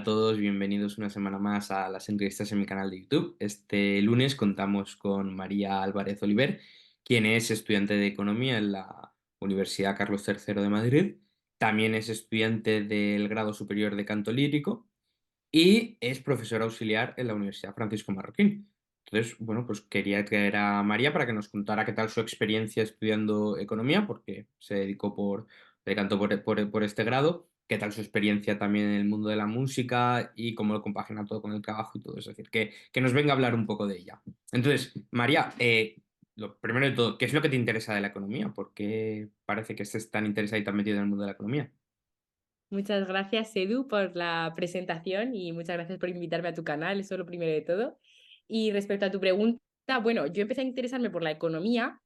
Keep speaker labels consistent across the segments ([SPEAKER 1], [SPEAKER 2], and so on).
[SPEAKER 1] todos, bienvenidos una semana más a las entrevistas en mi canal de YouTube. Este lunes contamos con María Álvarez Oliver, quien es estudiante de Economía en la Universidad Carlos III de Madrid. También es estudiante del grado superior de Canto Lírico y es profesora auxiliar en la Universidad Francisco Marroquín. Entonces, bueno, pues quería traer a María para que nos contara qué tal su experiencia estudiando economía, porque se decantó por este grado, qué tal su experiencia también en el mundo de la música y cómo lo compagina todo con el trabajo y todo eso. Es decir, que nos venga a hablar un poco de ella. Entonces, María, lo primero de todo, ¿qué es lo que te interesa de la economía? ¿Por qué parece que estés tan interesada y tan metido en el mundo de la economía?
[SPEAKER 2] Muchas gracias, Edu, por la presentación y muchas gracias por invitarme a tu canal, eso es lo primero de todo. Y respecto a tu pregunta, bueno, yo empecé a interesarme por la economía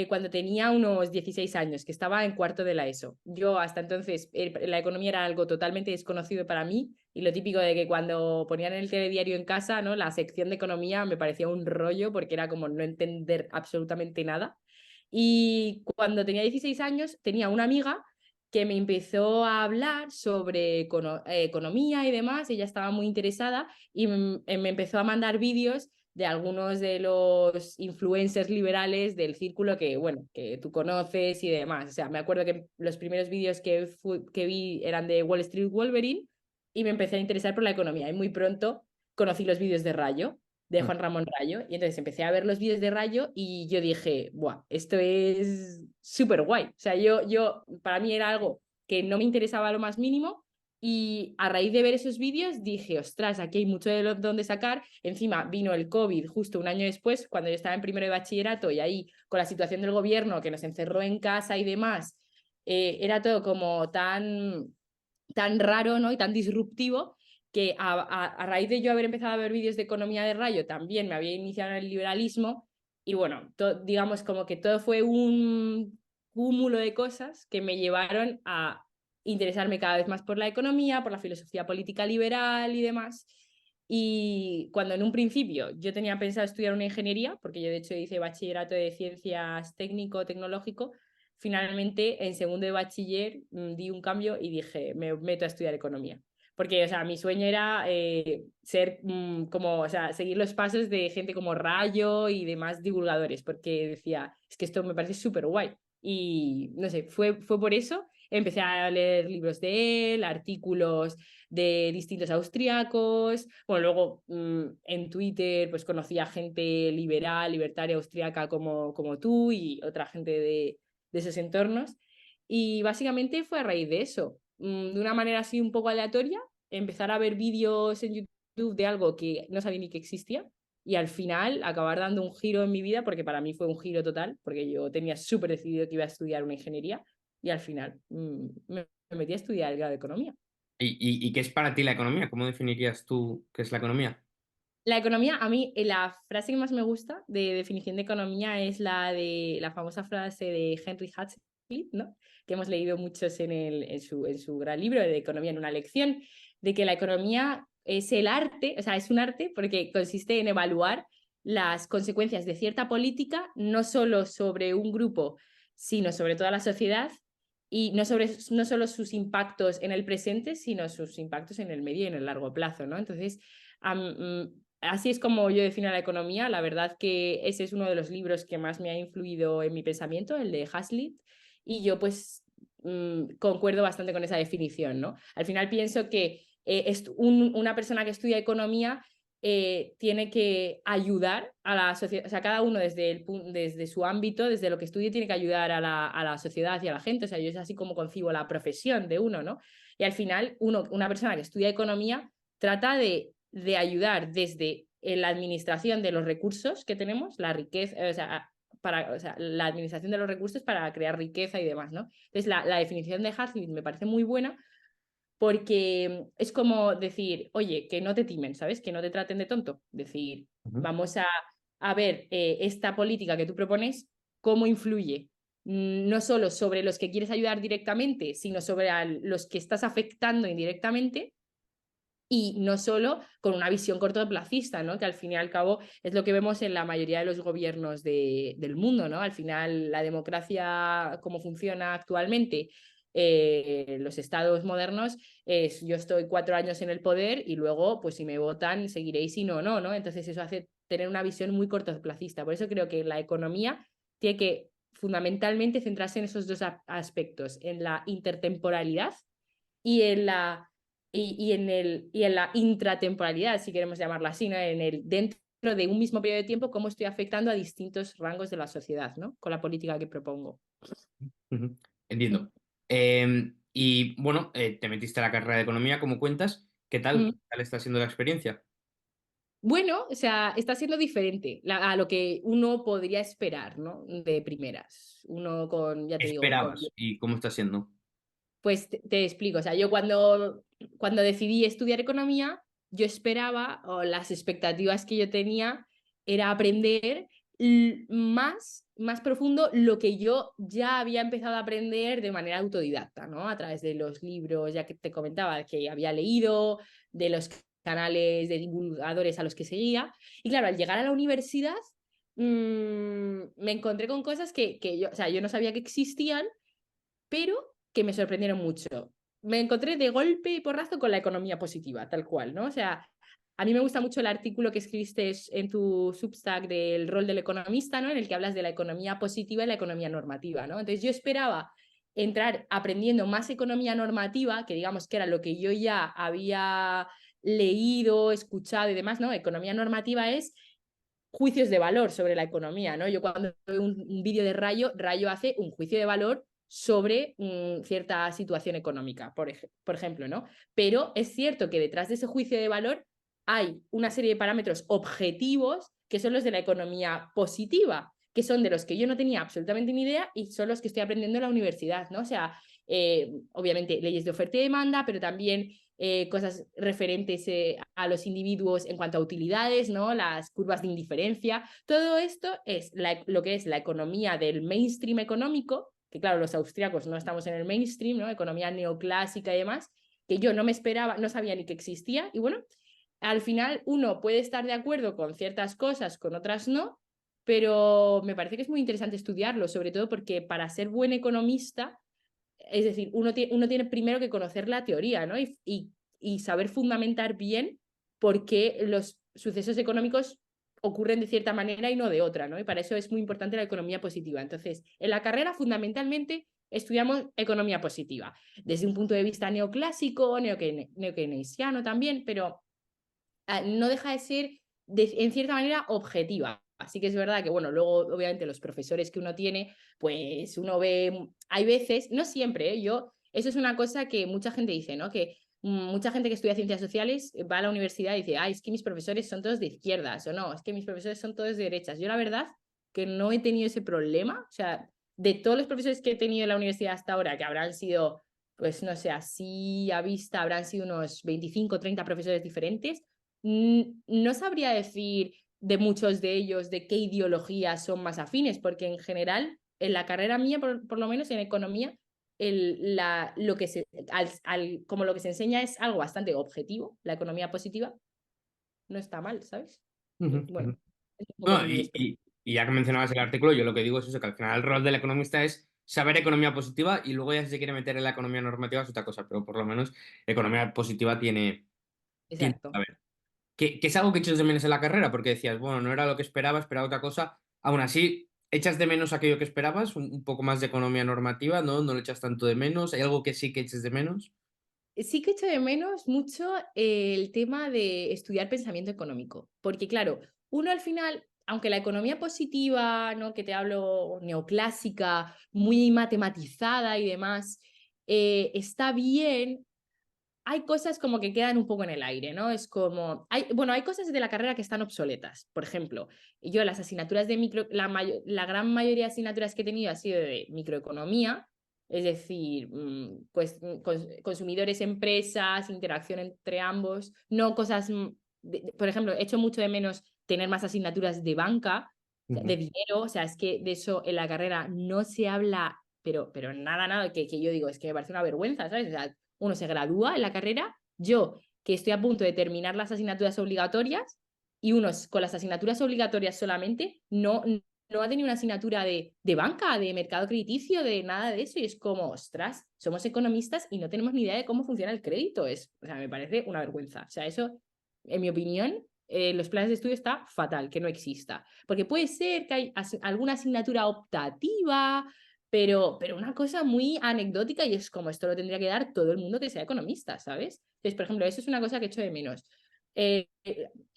[SPEAKER 2] cuando tenía unos 16 años, que estaba en cuarto de la ESO. Yo hasta entonces la economía era algo totalmente desconocido para mí y lo típico de que cuando ponían el telediario en casa, ¿no? La sección de economía me parecía un rollo porque era como no entender absolutamente nada. Y cuando tenía 16 años tenía una amiga que me empezó a hablar sobre economía y demás, ella estaba muy interesada y me empezó a mandar vídeos de algunos de los influencers liberales del círculo que, bueno, que tú conoces y demás. O sea, me acuerdo que los primeros vídeos que vi eran de Wall Street Wolverine y me empecé a interesar por la economía y muy pronto conocí los vídeos de Rayo, de Juan Ramón Rayo, y entonces empecé a ver los vídeos de Rayo y yo dije, ¡buah! Esto es súper guay. O sea, para mí era algo que no me interesaba lo más mínimo y a raíz de ver esos vídeos dije, ostras, aquí hay mucho de donde sacar. Encima vino el COVID justo un año después, cuando yo estaba en primero de bachillerato y ahí con la situación del gobierno que nos encerró en casa y demás, era todo como tan raro, ¿no? Y tan disruptivo que a raíz de yo haber empezado a ver vídeos de economía de Rayo, también me había iniciado en el liberalismo y bueno, digamos como que todo fue un cúmulo de cosas que me llevaron a interesarme cada vez más por la economía, por la filosofía política liberal y demás. Y cuando en un principio yo tenía pensado estudiar una ingeniería, porque yo de hecho hice bachillerato de ciencias técnico-tecnológico, finalmente en segundo de bachiller di un cambio y dije, me meto a estudiar economía. Porque, o sea, mi sueño era ser como, o sea, seguir los pasos de gente como Rayo y demás divulgadores, porque decía, es que esto me parece súper guay. Y no sé, fue por eso. Empecé a leer libros de él, artículos de distintos austriacos. Bueno, luego en Twitter pues conocí a gente liberal, libertaria austriaca como tú y otra gente de esos entornos. Y básicamente fue a raíz de eso, de una manera así un poco aleatoria, empezar a ver vídeos en YouTube de algo que no sabía ni que existía y al final acabar dando un giro en mi vida, porque para mí fue un giro total, porque yo tenía súper decidido que iba a estudiar una ingeniería y al final me metí a estudiar el grado de economía.
[SPEAKER 1] ¿Y qué es para ti la economía? ¿Cómo definirías tú qué es la economía?
[SPEAKER 2] La economía, a mí, la frase que más me gusta de definición de economía es la de la famosa frase de Henry Hazlitt, ¿no? Que hemos leído muchos en su gran libro de Economía en una lección, de que la economía es el arte, o sea, es un arte porque consiste en evaluar las consecuencias de cierta política, no solo sobre un grupo, sino sobre toda la sociedad, y no solo sus impactos en el presente, sino sus impactos en el medio y en el largo plazo, ¿no? Entonces, así es como yo defino la economía. La verdad que ese es uno de los libros que más me ha influido en mi pensamiento, el de Hazlitt, y yo pues concuerdo bastante con esa definición, ¿no? Al final pienso que una persona que estudia economía tiene que ayudar a la sociedad, o sea, cada uno desde su ámbito, desde lo que estudie, tiene que ayudar a la sociedad y a la gente. O sea, yo es así como concibo la profesión de uno, ¿no? Y al final, una persona que estudia economía trata de ayudar desde la administración de los recursos que tenemos, la riqueza, o sea, la administración de los recursos para crear riqueza y demás, ¿no? Entonces, la definición de Hazlitt me parece muy buena porque es como decir, oye, que no te timen, ¿sabes? Que no te traten de tonto. Decir,
[SPEAKER 1] Ujú.
[SPEAKER 2] vamos a ver esta política que tú propones, cómo influye no solo sobre los que quieres ayudar directamente, sino sobre los que estás afectando indirectamente y no solo con una visión cortoplacista, ¿no? Que al fin y al cabo es lo que vemos en la mayoría de los gobiernos del mundo, ¿no? Al final, la democracia, como funciona actualmente, los estados modernos es yo estoy 4 años en el poder y luego, pues si me votan, seguiréis y no, no, ¿no? Entonces eso hace tener una visión muy cortoplacista. Por eso creo que la economía tiene que fundamentalmente centrarse en esos dos aspectos, en la intertemporalidad y en la, y en la intratemporalidad, si queremos llamarla así, ¿no? En el dentro de un mismo periodo de tiempo, cómo estoy afectando a distintos rangos de la sociedad, ¿no? Con la política que propongo.
[SPEAKER 1] Ujú.
[SPEAKER 2] Mm.
[SPEAKER 1] Entiendo. Y bueno, te metiste a la carrera de economía, como cuentas. ¿Qué tal?
[SPEAKER 2] Mm.
[SPEAKER 1] ¿Qué tal está siendo la experiencia?
[SPEAKER 2] Bueno, o sea, está siendo diferente a lo que uno podría esperar, ¿no? De primeras. Uno con, ya
[SPEAKER 1] ¿Qué
[SPEAKER 2] te digo,
[SPEAKER 1] esperabas y cómo está siendo?
[SPEAKER 2] pues te explico. O sea, yo cuando decidí estudiar economía, yo esperaba, o las expectativas que yo tenía, era aprender más profundo lo que yo ya había empezado a aprender de manera autodidacta, ¿no? A través de los libros, ya que te comentaba, que había leído, de los canales de divulgadores a los que seguía. Y claro, al llegar a la universidad, me encontré con cosas que yo, o sea, yo no sabía que existían, pero que me sorprendieron mucho. Me encontré de golpe y porrazo con la economía positiva, tal cual, ¿no? O sea, a mí me gusta mucho el artículo que escribiste en tu Substack del rol del economista, ¿no? En el que hablas de la economía positiva y la economía normativa, ¿no? Entonces yo esperaba entrar aprendiendo más economía normativa, que digamos que era lo que yo ya había leído, escuchado y demás, ¿no? Economía normativa es juicios de valor sobre la economía, ¿no? Yo cuando veo un vídeo de Rayo hace un juicio de valor sobre cierta situación económica, por ejemplo, ¿no? Pero es cierto que detrás de ese juicio de valor hay una serie de parámetros objetivos que son los de la economía positiva, que son de los que yo no tenía absolutamente ni idea y son los que estoy aprendiendo en la universidad, ¿no? O sea, obviamente leyes de oferta y demanda, pero también cosas referentes a los individuos en cuanto a utilidades, ¿no? Las curvas de indiferencia. Todo esto es lo que es la economía del mainstream económico, que claro, los austríacos no estamos en el mainstream, ¿no? Economía neoclásica y demás, que yo no me esperaba, no sabía ni que existía. Y bueno, al final uno puede estar de acuerdo con ciertas cosas, con otras no, pero me parece que es muy interesante estudiarlo, sobre todo porque para ser buen economista, es decir, uno tiene primero que conocer la teoría, ¿no? Y saber fundamentar bien por qué los sucesos económicos ocurren de cierta manera y no de otra, ¿no? Y para eso es muy importante la economía positiva. Entonces, en la carrera fundamentalmente estudiamos economía positiva, desde un punto de vista neoclásico, neokeynesiano también, pero no deja de ser, en cierta manera, objetiva. Así que es verdad que, bueno, luego, obviamente, los profesores que uno tiene, pues uno ve, hay veces, no siempre, ¿eh? Eso es una cosa que mucha gente dice, ¿no? Que mucha gente que estudia ciencias sociales va a la universidad y dice, ay, es que mis profesores son todos de izquierdas, o no, es que mis profesores son todos de derechas. Yo, la verdad, que no he tenido ese problema, o sea, de todos los profesores que he tenido en la universidad hasta ahora, que habrán sido, pues no sé, así a vista, habrán sido unos 25 o 30 profesores diferentes. No sabría decir de muchos de ellos de qué ideologías son más afines, porque en general, en la carrera mía, por lo menos en economía, lo que como lo que se enseña es algo bastante objetivo, la economía positiva, no está mal, ¿sabes?
[SPEAKER 1] Ujú,
[SPEAKER 2] Bueno,
[SPEAKER 1] ujú.
[SPEAKER 2] es un poco
[SPEAKER 1] No,
[SPEAKER 2] mi experiencia.
[SPEAKER 1] y ya que mencionabas el artículo, yo lo que digo es eso, que al final el rol del economista es saber economía positiva y luego ya si se quiere meter en la economía normativa es otra cosa, pero por lo menos economía positiva tiene que
[SPEAKER 2] Exacto.
[SPEAKER 1] saber. Que es algo que echas de menos en la carrera, porque decías, bueno, no era lo que esperaba, esperaba otra cosa. Aún así, echas de menos aquello que esperabas, un poco más de economía normativa, ¿no? No lo echas tanto de menos. ¿Hay algo que sí que eches de menos?
[SPEAKER 2] Sí que echo de menos mucho el tema de estudiar pensamiento económico, porque claro, uno al final, aunque la economía positiva, ¿no? Que te hablo neoclásica, muy matematizada y demás, está bien, hay cosas como que quedan un poco en el aire, ¿no? Es como, bueno, hay cosas de la carrera que están obsoletas. Por ejemplo, yo las asignaturas de la gran mayoría de asignaturas que he tenido ha sido de microeconomía, es decir, pues consumidores, empresas, interacción entre ambos, no cosas, por ejemplo, he hecho mucho de menos tener más asignaturas de banca, o sea, de
[SPEAKER 1] Ujú,
[SPEAKER 2] dinero, o sea, es que de eso en la carrera no se habla, pero nada, nada, que yo digo, es que me parece una vergüenza, ¿sabes? O sea, uno se gradúa en la carrera, yo que estoy a punto de terminar las asignaturas obligatorias y unos con las asignaturas obligatorias solamente no ha tenido una asignatura de banca, de mercado crediticio, de nada de eso. Y es como, ostras, somos economistas y no tenemos ni idea de cómo funciona el crédito. O sea, me parece una vergüenza. O sea, eso, en mi opinión, los planes de estudio está fatal, que no exista. Porque puede ser que hay alguna asignatura optativa, pero una cosa muy anecdótica y es como esto lo tendría que dar todo el mundo que sea economista, ¿sabes? Entonces, por ejemplo, eso es una cosa que echo de menos. Eh,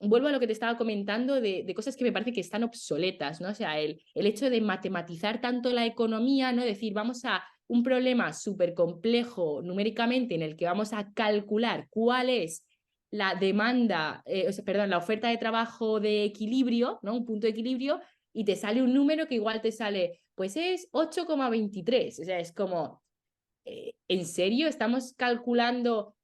[SPEAKER 2] Vuelvo a lo que te estaba comentando de cosas que me parece que están obsoletas, ¿no? O sea, el hecho de matematizar tanto la economía, ¿no? Decir, vamos a un problema súper complejo numéricamente en el que vamos a calcular cuál es la demanda, o sea, perdón, la oferta de trabajo de equilibrio, ¿no? Un punto de equilibrio, y te sale un número que igual te sale, pues es 8,23. O sea, es como, ¿en serio estamos calculando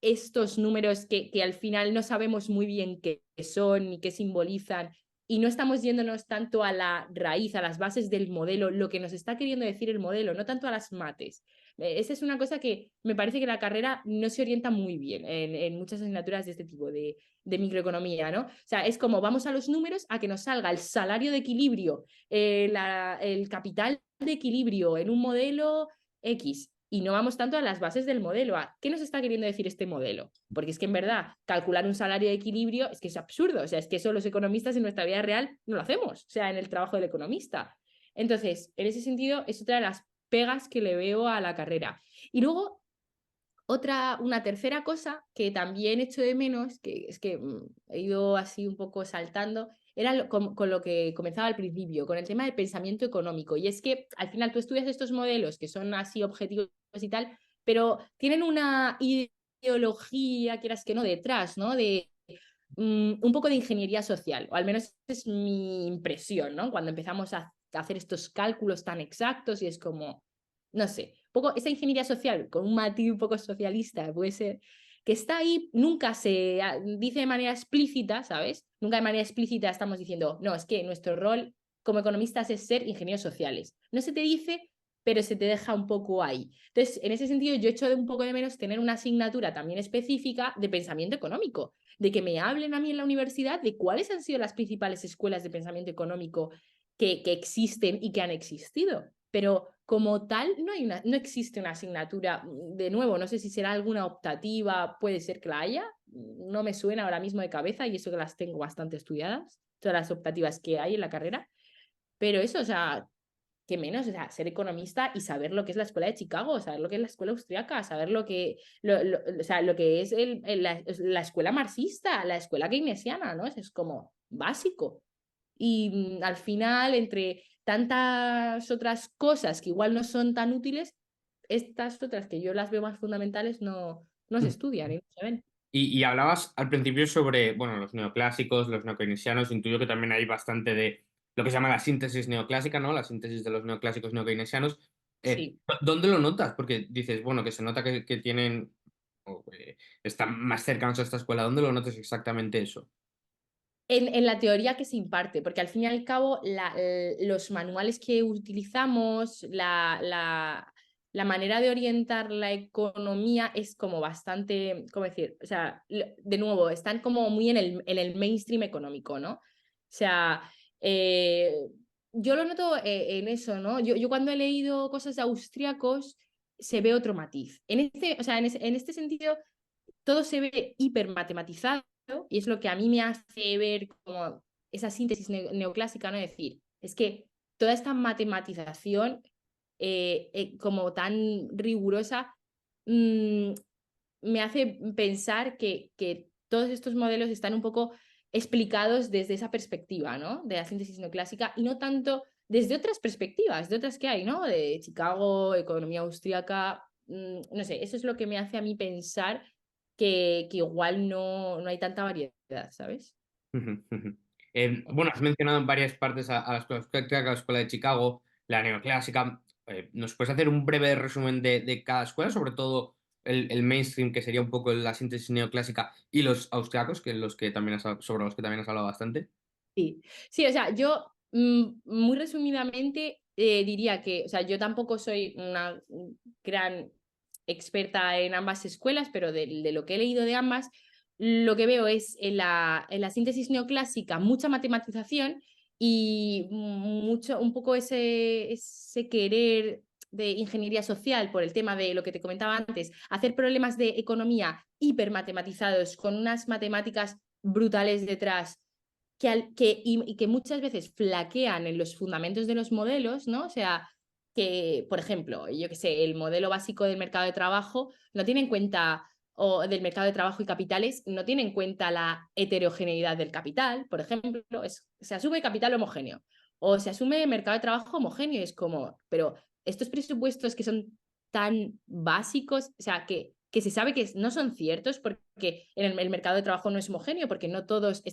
[SPEAKER 2] estos números que al final no sabemos muy bien qué son ni qué simbolizan y no estamos yéndonos tanto a la raíz, a las bases del modelo, lo que nos está queriendo decir el modelo, no tanto a las mates? Esa es una cosa que me parece que la carrera no se orienta muy bien en muchas asignaturas de este tipo de microeconomía, ¿no? O sea, es como vamos a los números a que nos salga el salario de equilibrio, el capital de equilibrio en un modelo X y no vamos tanto a las bases del modelo, a qué nos está queriendo decir este modelo. Porque es que en verdad calcular un salario de equilibrio es que es absurdo, o sea, es que eso los economistas en nuestra vida real no lo hacemos, o sea, en el trabajo del economista. Entonces, en ese sentido, es otra de las pegas que le veo a la carrera. Y luego, una tercera cosa que también echo de menos, que es que he ido así un poco saltando, era con lo que comenzaba al principio, con el tema del pensamiento económico. Y es que al final tú estudias estos modelos que son así objetivos y tal, pero tienen una ideología, quieras que no, detrás, ¿no? De un poco de ingeniería social, o al menos es mi impresión, ¿no? Cuando empezamos a hacer estos cálculos tan exactos y es como, no sé, poco esa ingeniería social con un matiz un poco socialista puede ser que está ahí, nunca se dice de manera explícita, ¿sabes? Nunca de manera explícita estamos diciendo, no, es que nuestro rol como economistas es ser ingenieros sociales. No se te dice, pero se te deja un poco ahí. Entonces, en ese sentido, yo echo de un poco de menos tener una asignatura también específica de pensamiento económico, de que me hablen a mí en la universidad de cuáles han sido las principales escuelas de pensamiento económico que existen y que han existido. Pero como tal, no existe una asignatura, de nuevo, no sé si será alguna optativa, puede ser que la haya, no me suena ahora mismo de cabeza y eso que las tengo bastante estudiadas, todas las optativas que hay en la carrera, pero eso, o sea, qué menos, o sea, ser economista y saber lo que es la escuela de Chicago, saber lo que es la escuela austriaca, saber o sea, lo que es la escuela marxista, la escuela keynesiana, ¿no? Es como básico. Y al final, entre tantas otras cosas que igual no son tan útiles, estas otras que yo las veo más fundamentales no se estudian y no se ven.
[SPEAKER 1] Y hablabas al principio sobre, bueno, los neoclásicos, los neokeynesianos, intuyo que también hay bastante de lo que se llama la síntesis neoclásica, ¿no? La síntesis de los neoclásicos neokeynesianos.
[SPEAKER 2] Sí.
[SPEAKER 1] ¿Dónde lo notas? Porque dices, bueno, que se nota que tienen, están más cercanos a esta escuela. ¿Dónde lo notas exactamente eso?
[SPEAKER 2] En la teoría que se imparte, porque al fin y al cabo los manuales que utilizamos, la manera de orientar la economía es como bastante, ¿cómo decir? O sea, de nuevo, están como muy en el mainstream económico, ¿no? O sea, eh, yo lo noto en eso, ¿no? Yo cuando he leído cosas de austríacos se ve otro matiz. O sea, en este sentido todo se ve hiper matematizado y es lo que a mí me hace ver como esa síntesis neoclásica, ¿no? Es decir, es que toda esta matematización como tan rigurosa mmm, me hace pensar que todos estos modelos están un poco explicados desde esa perspectiva, ¿no? De la síntesis neoclásica y no tanto desde otras perspectivas, de otras que hay, ¿no? De Chicago, economía austríaca, no sé, eso es lo que me hace a mí pensar que igual no hay tanta variedad, ¿sabes?
[SPEAKER 1] Ujú, ujú. Bueno, has mencionado en varias partes a la escuela austriaca, a la escuela de Chicago, la neoclásica. ¿Nos puedes hacer un breve resumen de cada escuela, sobre todo el mainstream, que sería un poco la síntesis neoclásica, y los austriacos, que los que también sobre los que también has hablado bastante?
[SPEAKER 2] Sí, sí, o sea, yo muy resumidamente diría que, o sea, yo tampoco soy una gran experta en ambas escuelas, pero de lo que he leído de ambas, lo que veo es en la síntesis neoclásica mucha matematización y mucho, un poco ese querer de ingeniería social por el tema de lo que te comentaba antes, hacer problemas de economía hipermatematizados con unas matemáticas brutales detrás y que muchas veces flaquean en los fundamentos de los modelos, ¿no? O sea, que, por ejemplo, yo que sé, el modelo básico del mercado de trabajo no tiene en cuenta, o del mercado de trabajo y capitales, no tiene en cuenta la heterogeneidad del capital, por ejemplo, se asume capital homogéneo o se asume mercado de trabajo homogéneo, es como, pero estos presupuestos que son tan básicos, o sea, que se sabe que no son ciertos porque en el mercado de trabajo no es homogéneo, porque no todos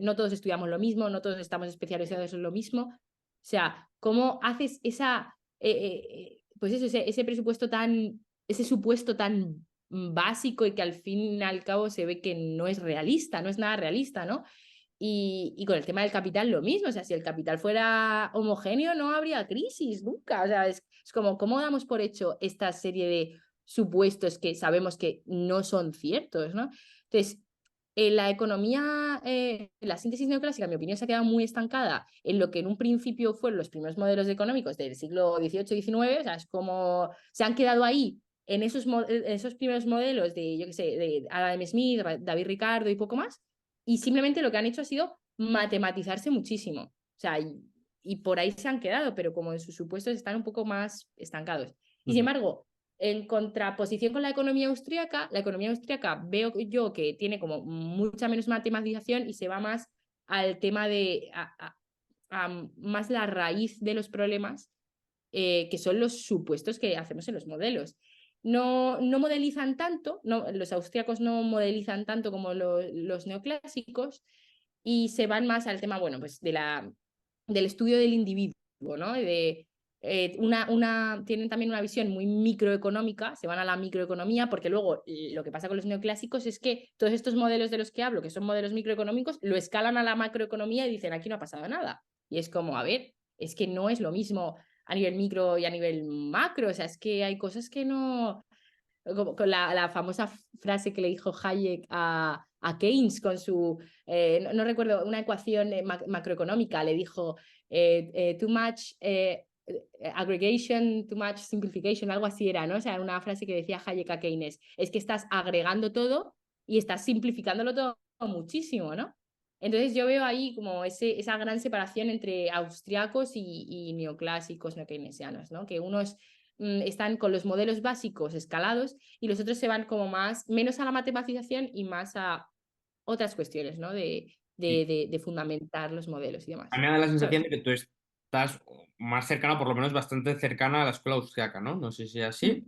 [SPEAKER 2] no todos estudiamos lo mismo, no todos estamos especializados en lo mismo. O sea, ¿cómo haces pues eso, ese presupuesto ese supuesto tan básico y que al fin y al cabo se ve que no es realista, no es nada realista, ¿no? Y con el tema del capital lo mismo, o sea, si el capital fuera homogéneo no habría crisis nunca, o sea, es como, ¿cómo damos por hecho esta serie de supuestos que sabemos que no son ciertos, ¿no? Entonces, la economía, la síntesis neoclásica, en mi opinión, se ha quedado muy estancada en lo que en un principio fueron los primeros modelos económicos del siglo XVIII-XIX, o sea, es como se han quedado ahí en esos primeros modelos de, yo qué sé, de Adam Smith, David Ricardo y poco más, y simplemente lo que han hecho ha sido matematizarse muchísimo, o sea, y por ahí se han quedado, pero como en sus supuestos están un poco más estancados. Y sin
[SPEAKER 1] Ujú.
[SPEAKER 2] embargo, en contraposición con la economía austríaca veo yo que tiene como mucha menos matematización y se va más al tema de más la raíz de los problemas, que son los supuestos que hacemos en los modelos. No modelizan tanto, los austríacos no modelizan tanto como los neoclásicos y se van más al tema, bueno, pues del estudio del individuo, ¿no? Tienen también una visión muy microeconómica, se van a la microeconomía, porque luego lo que pasa con los neoclásicos es que todos estos modelos de los que hablo, que son modelos microeconómicos, lo escalan a la macroeconomía y dicen, aquí no ha pasado nada. Y es como, a ver, es que no es lo mismo a nivel micro y a nivel macro, o sea, es que hay cosas que no, como con la famosa frase que le dijo Hayek a Keynes con su, no recuerdo, una ecuación macroeconómica, le dijo too much aggregation, too much simplification, algo así era, ¿no? O sea, una frase que decía Hayek a Keynes, es que estás agregando todo y estás simplificándolo todo muchísimo, ¿no? Entonces yo veo ahí como esa gran separación entre austriacos y neoclásicos, no keynesianos, ¿no? Que unos están con los modelos básicos escalados y los otros se van como menos a la matematización y más a otras cuestiones, ¿no?
[SPEAKER 1] Y
[SPEAKER 2] De fundamentar los modelos y
[SPEAKER 1] a
[SPEAKER 2] demás.
[SPEAKER 1] mí me da la sensación
[SPEAKER 2] ¿Sabes?
[SPEAKER 1] de que tú estás más cercana, por lo menos bastante cercana a la escuela austriaca, ¿no? No sé si es así.
[SPEAKER 2] Mm.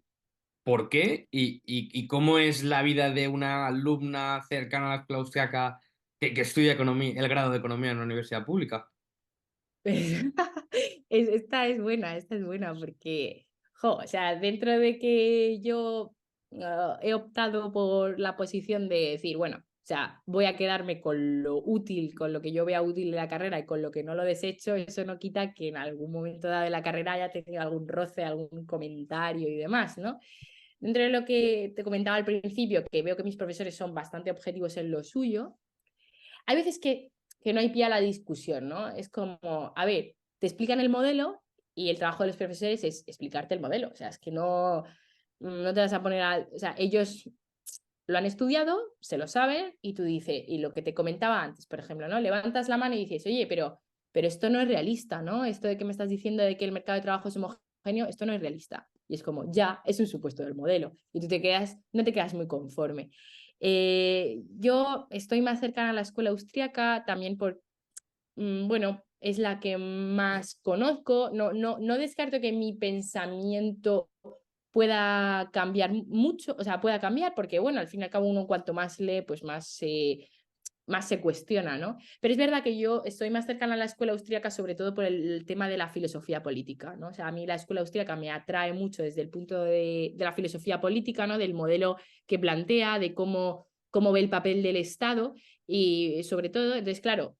[SPEAKER 1] ¿Por qué? ¿Y cómo es la vida de una alumna cercana a la escuela austriaca que estudia economía, el grado de economía en una universidad pública?
[SPEAKER 2] Esta es buena porque, o sea, dentro de que yo he optado por la posición de decir, bueno, o sea, voy a quedarme con lo útil, con lo que yo vea útil de la carrera y con lo que no lo desecho, eso no quita que en algún momento dado de la carrera haya tenido algún roce, algún comentario y demás, ¿no? Dentro de lo que te comentaba al principio, que veo que mis profesores son bastante objetivos en lo suyo, hay veces que no hay pie a la discusión, ¿no? Es como, a ver, te explican el modelo y el trabajo de los profesores es explicarte el modelo. O sea, es que no te vas a poner a... O sea, ellos lo han estudiado, se lo saben y tú dices, y lo que te comentaba antes, por ejemplo, ¿no? Levantas la mano y dices, oye, pero esto no es realista, ¿no? Esto de que me estás diciendo de que el mercado de trabajo es homogéneo, esto no es realista. Y es como, ya, es un supuesto del modelo. Y tú no te quedas muy conforme. Yo estoy más cercana a la escuela austríaca también bueno, es la que más conozco. No descarto que mi pensamiento pueda cambiar mucho, o sea, pueda cambiar, porque bueno, al fin y al cabo uno cuanto más lee, pues más se cuestiona, ¿no? Pero es verdad que yo estoy más cercana a la escuela austríaca sobre todo por el tema de la filosofía política, ¿no? O sea, a mí la escuela austríaca me atrae mucho desde el punto de la filosofía política, ¿no? Del modelo que plantea, de cómo ve el papel del Estado y sobre todo, entonces, claro,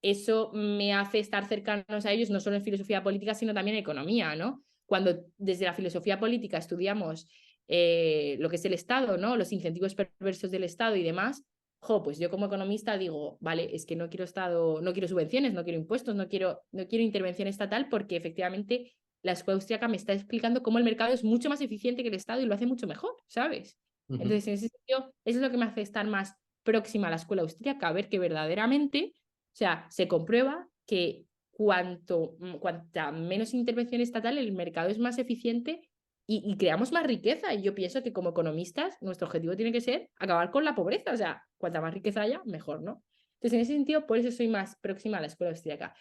[SPEAKER 2] eso me hace estar cercanos a ellos no solo en filosofía política, sino también en economía, ¿no? Cuando desde la filosofía política estudiamos lo que es el Estado, ¿no? Los incentivos perversos del Estado y demás, pues yo como economista digo, vale, es que no quiero Estado, no quiero subvenciones, no quiero impuestos, no quiero intervención estatal porque efectivamente la escuela austríaca me está explicando cómo el mercado es mucho más eficiente que el Estado y lo hace mucho mejor, ¿sabes?
[SPEAKER 1] Ujú.
[SPEAKER 2] Entonces, en ese sentido, eso es lo que me hace estar más próxima a la escuela austríaca, a ver que verdaderamente, o sea, se comprueba que cuanta menos intervención estatal, el mercado es más eficiente y creamos más riqueza. Y yo pienso que como economistas, nuestro objetivo tiene que ser acabar con la pobreza. O sea, cuanta más riqueza haya, mejor, ¿no? Entonces, en ese sentido, por eso soy más próxima a la escuela austríaca.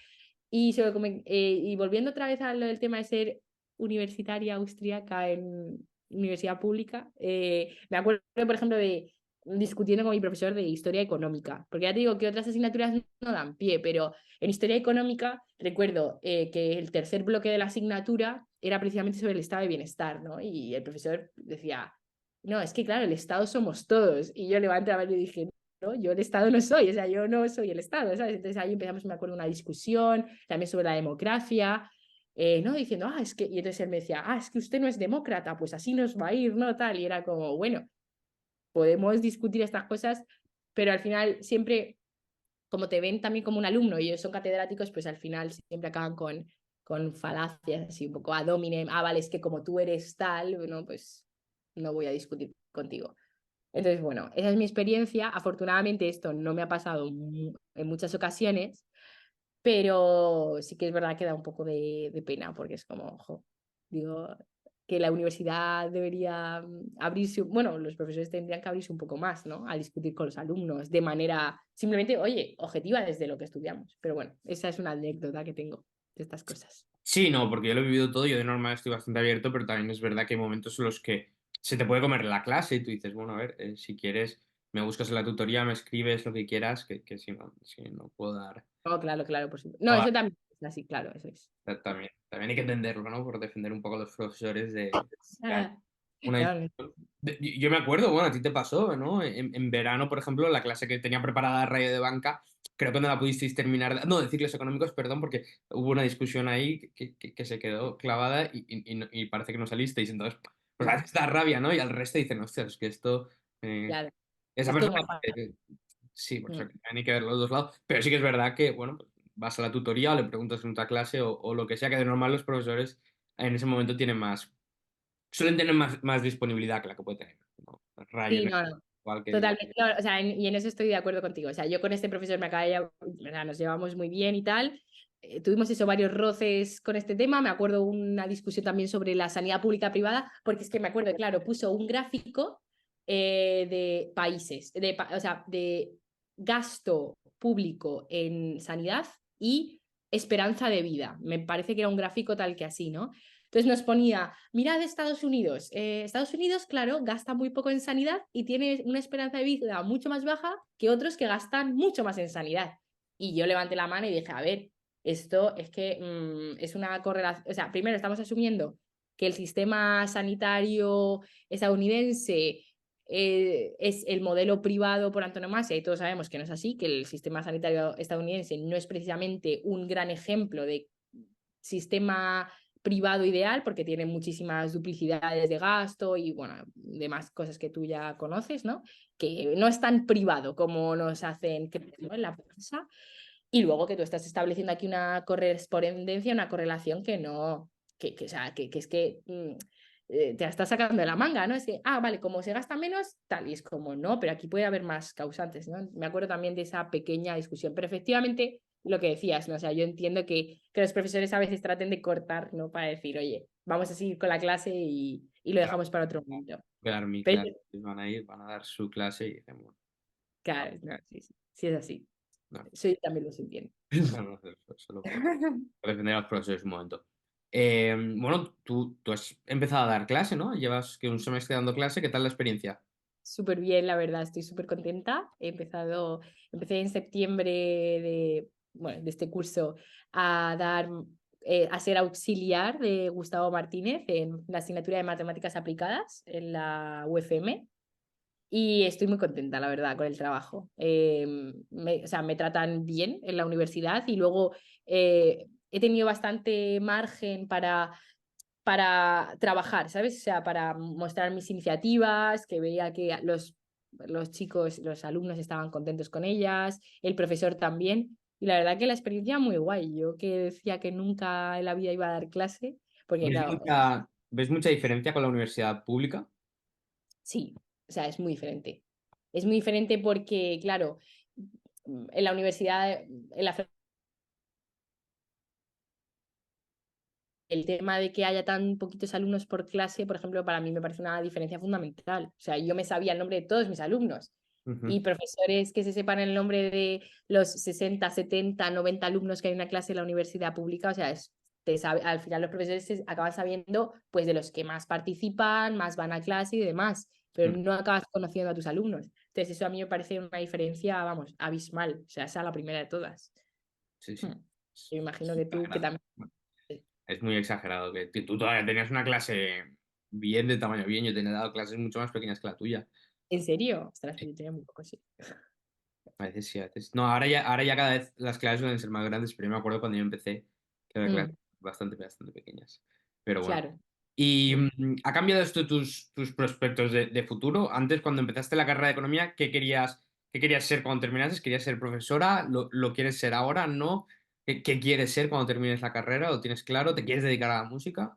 [SPEAKER 2] Y volviendo otra vez a lo del tema de ser universitaria austríaca en universidad pública, me acuerdo, por ejemplo, de discutiendo con mi profesor de historia económica, porque ya te digo que otras asignaturas no dan pie, pero en historia económica recuerdo que el tercer bloque de la asignatura era precisamente sobre el estado de bienestar, ¿no? Y el profesor decía, no, es que claro, el estado somos todos. Y yo levanté la mano y dije, ¿no? Yo el Estado no soy, o sea, yo no soy el Estado, ¿sabes? Entonces ahí empezamos, me acuerdo, una discusión también sobre la democracia, ¿no? Diciendo, es que, y entonces él me decía, es que usted no es demócrata, pues así nos va a ir, ¿no? Tal, y era como, bueno, podemos discutir estas cosas, pero al final siempre, como te ven también como un alumno y ellos son catedráticos, pues al final siempre acaban con falacias así un poco ad hominem, vale, es que como tú eres tal, bueno, pues no voy a discutir contigo. Entonces, bueno, esa es mi experiencia. Afortunadamente esto no me ha pasado en muchas ocasiones, pero sí que es verdad que da un poco de pena porque es como, ojo, digo, que la universidad debería abrirse, bueno, los profesores tendrían que abrirse un poco más, ¿no? A discutir con los alumnos de manera simplemente, oye, objetiva desde lo que estudiamos. Pero bueno, esa es una anécdota que tengo de estas cosas.
[SPEAKER 1] Sí, no, porque yo lo he vivido todo, yo de normal estoy bastante abierto, pero también es verdad que hay momentos en los que se te puede comer la clase y tú dices, bueno, a ver, si quieres, me buscas en la tutoría, me escribes lo que quieras, que si no puedo dar.
[SPEAKER 2] No, claro, claro, por supuesto. No,
[SPEAKER 1] Ah,
[SPEAKER 2] eso también es así, claro, eso es.
[SPEAKER 1] también hay que entenderlo, ¿no? Por defender un poco a los profesores de
[SPEAKER 2] Ah,
[SPEAKER 1] una
[SPEAKER 2] no, no.
[SPEAKER 1] discusión. Yo me acuerdo, bueno, a ti te pasó, ¿no? En verano, por ejemplo, la clase que tenía preparada Rayo de Banca, creo que no la pudisteis terminar, no, de ciclos económicos, perdón, porque hubo una discusión ahí que se quedó clavada y parece que no salisteis. Entonces, pues a veces da rabia, ¿no? Y al resto dicen, hostia, es que esto, eh,
[SPEAKER 2] Claro.
[SPEAKER 1] esa
[SPEAKER 2] Esto
[SPEAKER 1] persona,
[SPEAKER 2] no pasa.
[SPEAKER 1] sí, por eso
[SPEAKER 2] Mm.
[SPEAKER 1] que hay que ver los dos lados, pero sí que es verdad que, bueno, pues vas a la tutoría o le preguntas en otra clase o lo que sea, que de normal los profesores en ese momento tienen suelen tener más disponibilidad que la que puede tener, ¿no? Rayo
[SPEAKER 2] Sí,
[SPEAKER 1] en el
[SPEAKER 2] no, no.
[SPEAKER 1] igual que digo.
[SPEAKER 2] Totalmente. No, o sea, y en eso estoy de acuerdo contigo. O sea, yo con este profesor me acabé o sea, nos llevamos muy bien y tal. Tuvimos eso, varios roces con este tema. Me acuerdo una discusión también sobre la sanidad pública privada, porque es que me acuerdo, claro, puso un gráfico de países, o sea, de gasto público en sanidad y esperanza de vida. Me parece que era un gráfico tal que así, ¿no? Entonces nos ponía, mirad Estados Unidos. Estados Unidos, claro, gasta muy poco en sanidad y tiene una esperanza de vida mucho más baja que otros que gastan mucho más en sanidad. Y yo levanté la mano y dije, a ver, esto es que es una correlación, o sea, primero estamos asumiendo que el sistema sanitario estadounidense es el modelo privado por antonomasia y todos sabemos que no es así, que el sistema sanitario estadounidense no es precisamente un gran ejemplo de sistema privado ideal porque tiene muchísimas duplicidades de gasto y bueno, demás cosas que tú ya conoces, ¿no? Que no es tan privado como nos hacen creer, ¿no? En la prensa. Y luego que tú estás estableciendo aquí una correspondencia, una correlación que no, o sea, que es que te la estás sacando de la manga, ¿no? Es que, vale, como se gasta menos, tal, y es como, no, pero aquí puede haber más causantes, ¿no? Me acuerdo también de esa pequeña discusión, pero efectivamente lo que decías, ¿no? O sea, yo entiendo que los profesores a veces traten de cortar, ¿no? Para decir, oye, vamos a seguir con la clase y lo
[SPEAKER 1] Claro,
[SPEAKER 2] dejamos para otro momento.
[SPEAKER 1] claro, mi
[SPEAKER 2] Pero,
[SPEAKER 1] clase, van a ir, van a dar su clase y dicen, bueno, va,
[SPEAKER 2] claro, no, sí, sí, sí es así.
[SPEAKER 1] no,
[SPEAKER 2] Sí, también lo entiendo.
[SPEAKER 1] no, no, solo por defender a los profesores un momento. Bueno, tú has empezado a dar clase, ¿no? Llevas que un semestre dando clase, ¿qué tal la experiencia?
[SPEAKER 2] Súper bien, la verdad, estoy súper contenta. Empecé en septiembre bueno, de este curso a ser auxiliar de Gustavo Martínez en la asignatura de Matemáticas Aplicadas en la UFM y estoy muy contenta, la verdad, con el trabajo. O sea, me tratan bien en la universidad y luego he tenido bastante margen para trabajar, ¿sabes? O sea, para mostrar mis iniciativas, que veía que los chicos, los alumnos estaban contentos con ellas, el profesor también. Y la verdad que la experiencia muy guay. Yo que decía que nunca en la vida iba a dar clase, porque
[SPEAKER 1] ¿Ves
[SPEAKER 2] claro,
[SPEAKER 1] ves mucha diferencia con la universidad pública?
[SPEAKER 2] sí, o sea, es muy diferente. Es muy diferente porque, claro, en la universidad, en la el tema de que haya tan poquitos alumnos por clase, por ejemplo, para mí me parece una diferencia fundamental. O sea, yo me sabía el nombre de todos mis alumnos
[SPEAKER 1] Ujú.
[SPEAKER 2] y profesores que se sepan el nombre de los 60, 70, 90 alumnos que hay en una clase en la universidad pública, o sea, al final los profesores se acaban sabiendo pues de los que más participan, más van a clase y demás, pero
[SPEAKER 1] Mm.
[SPEAKER 2] no acabas conociendo a tus alumnos. Entonces, eso a mí me parece una diferencia, vamos, abismal. O sea, esa es la primera de todas.
[SPEAKER 1] Sí, sí.
[SPEAKER 2] Hmm.
[SPEAKER 1] Es,
[SPEAKER 2] Yo imagino
[SPEAKER 1] es
[SPEAKER 2] que tú, que
[SPEAKER 1] exagerado.
[SPEAKER 2] también.
[SPEAKER 1] Es muy exagerado. Que tú todavía tenías una clase bien de tamaño bien. Yo tenía dado clases mucho más pequeñas que la tuya.
[SPEAKER 2] ¿En serio? Ostras, pues
[SPEAKER 1] Sí,
[SPEAKER 2] yo tenía muy poco, sí.
[SPEAKER 1] a veces sí, a veces. No, ahora ya cada vez las clases suelen ser más grandes, pero yo me acuerdo cuando yo empecé que había clases
[SPEAKER 2] Mm,
[SPEAKER 1] bastante, bastante pequeñas. Pero bueno.
[SPEAKER 2] claro.
[SPEAKER 1] ¿Y
[SPEAKER 2] Mm.
[SPEAKER 1] ha cambiado esto tus prospectos de futuro? Antes, cuando empezaste la carrera de economía, qué querías ser cuando terminases? ¿Querías ser profesora? ¿Lo quieres ser ahora? ¿No? ¿Qué quieres ser cuando termines la carrera? ¿Lo tienes claro? ¿Te quieres dedicar a la música?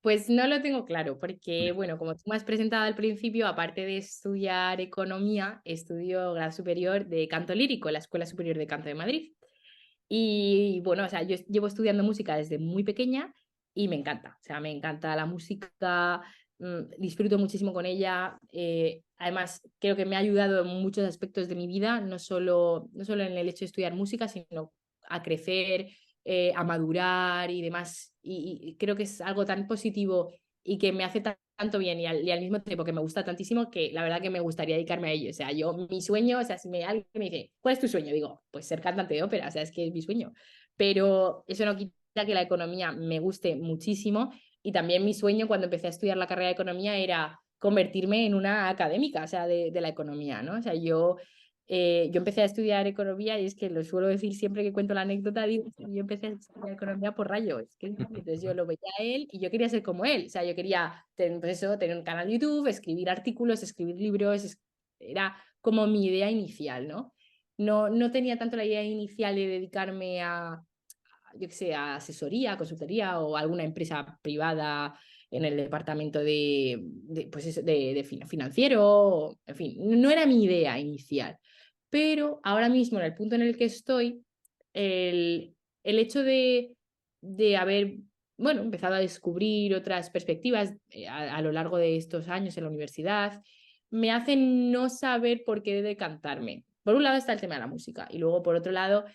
[SPEAKER 2] Pues no lo tengo claro, porque,
[SPEAKER 1] Ya.
[SPEAKER 2] bueno, como tú me has presentado al principio, aparte de estudiar economía, estudio grado superior de canto lírico en la Escuela Superior de Canto de Madrid. Y bueno, o sea, yo llevo estudiando música desde muy pequeña y me encanta. O sea, me encanta la música, disfruto muchísimo con ella. Además, creo que me ha ayudado en muchos aspectos de mi vida, no solo en el hecho de estudiar música, sino a crecer, a madurar y demás. Y creo que es algo tan positivo y que me hace tanto bien y al mismo tiempo que me gusta tantísimo que la verdad que me gustaría dedicarme a ello. O sea, yo, mi sueño, o sea, si alguien me dice, ¿cuál es tu sueño? Digo, pues ser cantante de ópera, o sea, es que es mi sueño. Pero eso no quita que la economía me guste muchísimo y también mi sueño cuando empecé a estudiar la carrera de economía era convertirme en una académica, o sea, de la economía, ¿no? O sea, yo empecé a estudiar economía y es que lo suelo decir siempre que cuento la anécdota, digo, yo empecé a estudiar economía por Rayo, es que entonces yo lo veía a él y yo quería ser como él, o sea, yo quería tener, pues eso, tener un canal de YouTube, escribir artículos, escribir libros, era como mi idea inicial, ¿no? No tenía tanto la idea inicial de dedicarme a, yo qué sé, a asesoría, a consultoría o a alguna empresa privada en el departamento pues eso, financiero, en fin, no era mi idea inicial. Pero ahora mismo, en el punto en el que estoy, el hecho de haber, bueno, empezado a descubrir otras perspectivas a lo largo de estos años en la universidad, me hace no saber por qué decantarme. Por un lado está el tema de la música y luego por otro lado,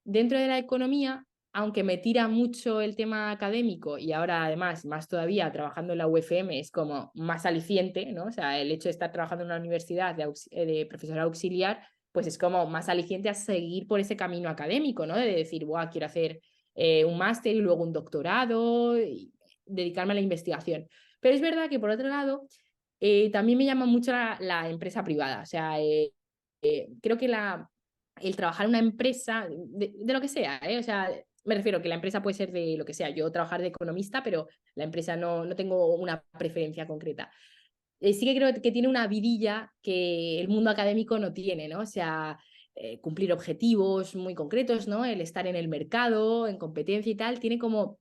[SPEAKER 2] dentro de la economía, aunque me tira mucho el tema académico y ahora además, más todavía, trabajando en la UFM es como más aliciente, ¿no? O sea, el hecho de estar trabajando en una universidad de profesor auxiliar, pues es como más aliciente a seguir por ese camino académico, ¿no? De decir, Buah, quiero hacer un máster y luego un doctorado y dedicarme a la investigación. Pero es verdad que por otro lado, también me llama mucho la empresa privada, o sea, creo que el trabajar en una empresa, de lo que sea, o sea, me refiero que la empresa puede ser de lo que sea, yo trabajar de economista, pero la empresa no tengo una preferencia concreta. Sí que creo que tiene una vidilla que el mundo académico no tiene, ¿no? O sea, cumplir objetivos muy concretos, ¿no? El estar en el mercado, en competencia y tal, tiene como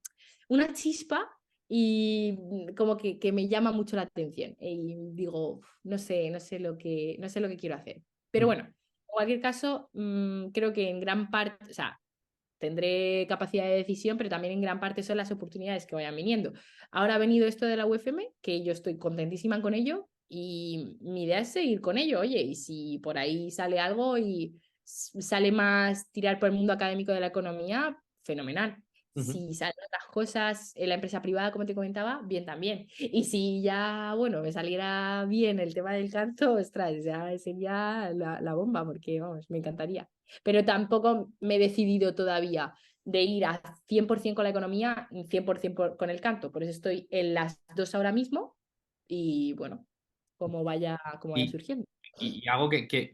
[SPEAKER 2] una chispa y como que me llama mucho la atención. Y digo, "Uf, no sé lo que quiero hacer. Pero bueno, en cualquier caso, creo que en gran parte, o sea, tendré capacidad de decisión, pero también en gran parte son las oportunidades que vayan viniendo. Ahora ha venido esto de la UFM, que yo estoy contentísima con ello y mi idea es seguir con ello, oye, y si por ahí sale algo y sale más tirar por el mundo académico de la economía, fenomenal.
[SPEAKER 1] Ujú.
[SPEAKER 2] Si salen otras cosas en la empresa privada, como te comentaba, bien también. Y si ya, bueno, me saliera bien el tema del canto, ostras, ya sería la bomba, porque, vamos, me encantaría. Pero tampoco me he decidido todavía de ir a 100% con la economía, 100% con el canto. Por eso estoy en las dos ahora mismo y bueno, como vaya
[SPEAKER 1] Y,
[SPEAKER 2] surgiendo.
[SPEAKER 1] y algo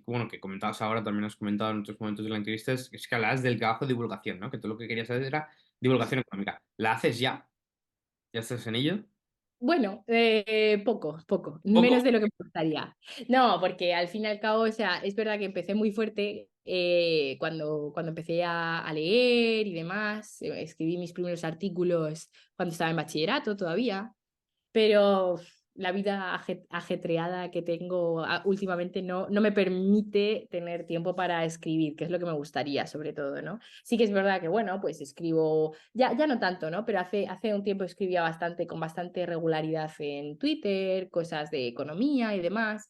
[SPEAKER 1] bueno, que comentabas ahora, también has comentado en otros momentos de la entrevista, es que hablabas del trabajo de divulgación, ¿no? Que tú lo que querías hacer era divulgación económica. ¿La haces ya? ¿Ya estás en ello?
[SPEAKER 2] Bueno, poco, menos
[SPEAKER 1] ¿Poco?
[SPEAKER 2] de lo que me gustaría. No, porque al fin y al cabo, o sea, es verdad que empecé muy fuerte cuando empecé a leer y demás. Escribí mis primeros artículos cuando estaba en bachillerato todavía. Pero la vida ajetreada que tengo últimamente no me permite tener tiempo para escribir, que es lo que me gustaría, sobre todo, ¿no? Sí que es verdad que, bueno, pues escribo, ya no tanto, ¿no? Pero hace un tiempo escribía bastante, con bastante regularidad en Twitter, cosas de economía y demás.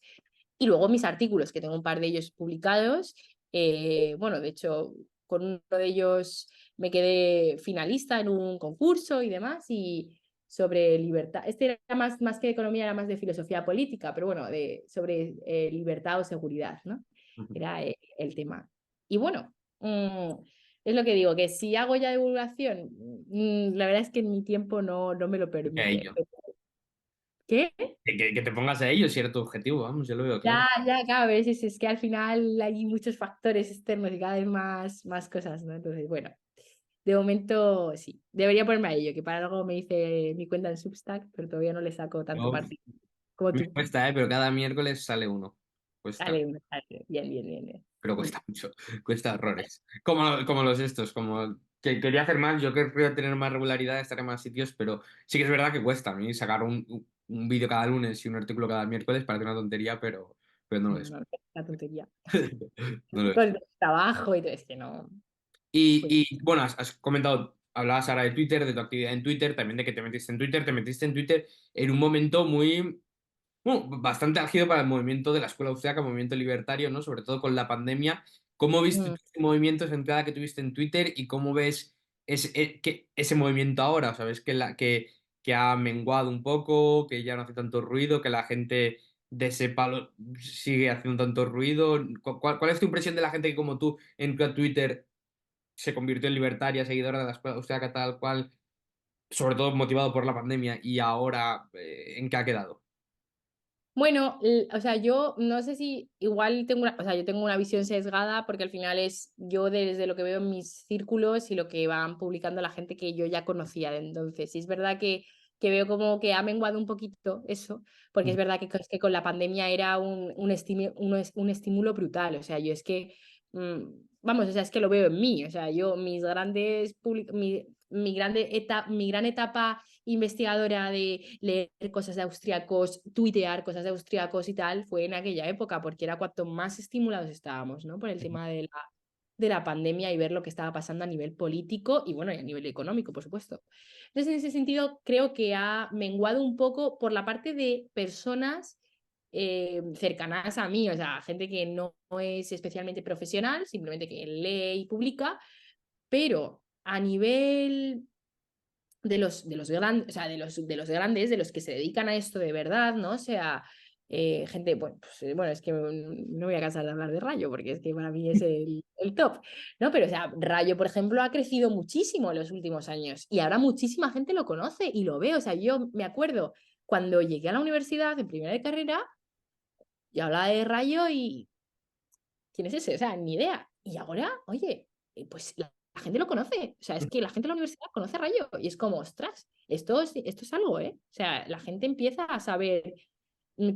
[SPEAKER 2] Y luego mis artículos, que tengo un par de ellos publicados. Bueno, de hecho, con uno de ellos me quedé finalista en un concurso y demás, y sobre libertad. Este era más que de economía, era más de filosofía política, pero bueno, sobre libertad o seguridad, ¿no?
[SPEAKER 1] Ujú.
[SPEAKER 2] Era el tema. Y bueno, es lo que digo, que si hago ya divulgación, la verdad es que en mi tiempo no me lo
[SPEAKER 1] A
[SPEAKER 2] permite.
[SPEAKER 1] ello.
[SPEAKER 2] ¿Qué?
[SPEAKER 1] Que te pongas a ello si era tu objetivo, vamos, yo lo veo claro.
[SPEAKER 2] Ya, cada vez es que al final hay muchos factores externos y cada vez más cosas, ¿no? Entonces, bueno, de momento sí, debería ponerme a ello, que para algo me hice mi cuenta en Substack, pero todavía no le saco tanto
[SPEAKER 1] Yo,
[SPEAKER 2] partido como
[SPEAKER 1] me
[SPEAKER 2] tú.
[SPEAKER 1] cuesta, pero cada miércoles sale uno. Cuesta,
[SPEAKER 2] Vale, vale, bien, bien, bien, bien.
[SPEAKER 1] pero
[SPEAKER 2] Mm,
[SPEAKER 1] cuesta mucho, cuesta horrores. Como los estos, como que quería hacer más, yo querría tener más regularidad, estar en más sitios, pero sí que es verdad que cuesta a mí sacar un vídeo cada lunes y un artículo cada miércoles, parece una tontería, pero no lo
[SPEAKER 2] No,
[SPEAKER 1] es.
[SPEAKER 2] no, la tontería.
[SPEAKER 1] No lo
[SPEAKER 2] Con
[SPEAKER 1] es.
[SPEAKER 2] el trabajo y todo, es que no. Pues,
[SPEAKER 1] Y bueno, has comentado, hablabas ahora de Twitter, de tu actividad en Twitter, también de que te metiste en Twitter en un momento muy, bueno, bastante álgido para el movimiento de la escuela austríaca, movimiento libertario, ¿no? Sobre todo con la pandemia. ¿Cómo viste
[SPEAKER 2] mm.
[SPEAKER 1] tú ese movimiento, esa entrada que tuviste en Twitter y cómo ves ese movimiento ahora? O sea, ¿ves que ha menguado un poco, que ya no hace tanto ruido, que la gente de ese palo sigue haciendo tanto ruido? ¿Cuál es tu impresión de la gente que como tú entró a Twitter, se convirtió en libertaria, seguidora de la escuela austríaca tal cual, sobre todo motivado por la pandemia y ahora en qué ha quedado?
[SPEAKER 2] Bueno, o sea, yo no sé si igual tengo o sea, yo tengo una visión sesgada porque al final es yo desde lo que veo en mis círculos y lo que van publicando la gente que yo ya conocía de entonces. Y es verdad que veo como que ha menguado un poquito eso, porque es verdad es que con la pandemia era un estímulo brutal. O sea, yo es que, vamos, o sea, es que lo veo en mí. O sea, yo mis grandes, mi gran etapa investigadora de leer cosas de austriacos, tuitear cosas de austriacos y tal, fue en aquella época, porque era cuanto más estimulados estábamos, ¿no? Por el tema de la pandemia y ver lo que estaba pasando a nivel político y bueno, y a nivel económico, por supuesto. Entonces, en ese sentido, creo que ha menguado un poco por la parte de personas cercanas a mí, o sea, gente que no es especialmente profesional, simplemente que lee y publica, pero a nivel de los grandes, o sea, de los grandes, de los que se dedican a esto de verdad, ¿no? O sea, gente, bueno, pues, bueno, es que no voy a cansar de hablar de Rayo, porque es que para mí es el top, ¿no? Pero, o sea, Rayo, por ejemplo, ha crecido muchísimo en los últimos años y ahora muchísima gente lo conoce y lo ve, o sea, yo me acuerdo cuando llegué a la universidad en primera de carrera, yo hablaba de Rayo y ¿quién es ese? O sea, ni idea. Y ahora, oye, pues la gente lo conoce. O sea, es que la gente de la universidad conoce Rayo y es como, ostras, esto es algo, ¿eh? O sea, la gente empieza a saber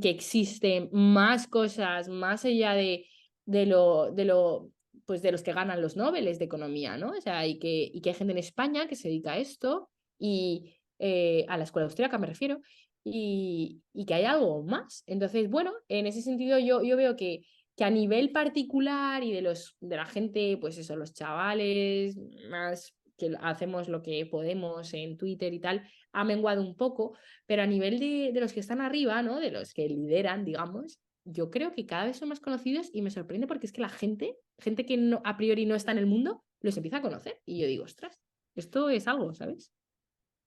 [SPEAKER 2] que existen más cosas más allá de pues de los que ganan los Nobeles de economía, ¿no? O sea, y que hay gente en España que se dedica a esto y a la escuela austríaca me refiero y que hay algo más. Entonces, bueno, en ese sentido yo veo que a nivel particular y de la gente, pues eso, los chavales, más que hacemos lo que podemos en Twitter y tal, ha menguado un poco, pero a nivel de los que están arriba, ¿no? De los que lideran, digamos, yo creo que cada vez son más conocidos y me sorprende porque es que la gente que no, a priori no está en el mundo, los empieza a conocer. Y yo digo, ostras, esto es algo, ¿sabes?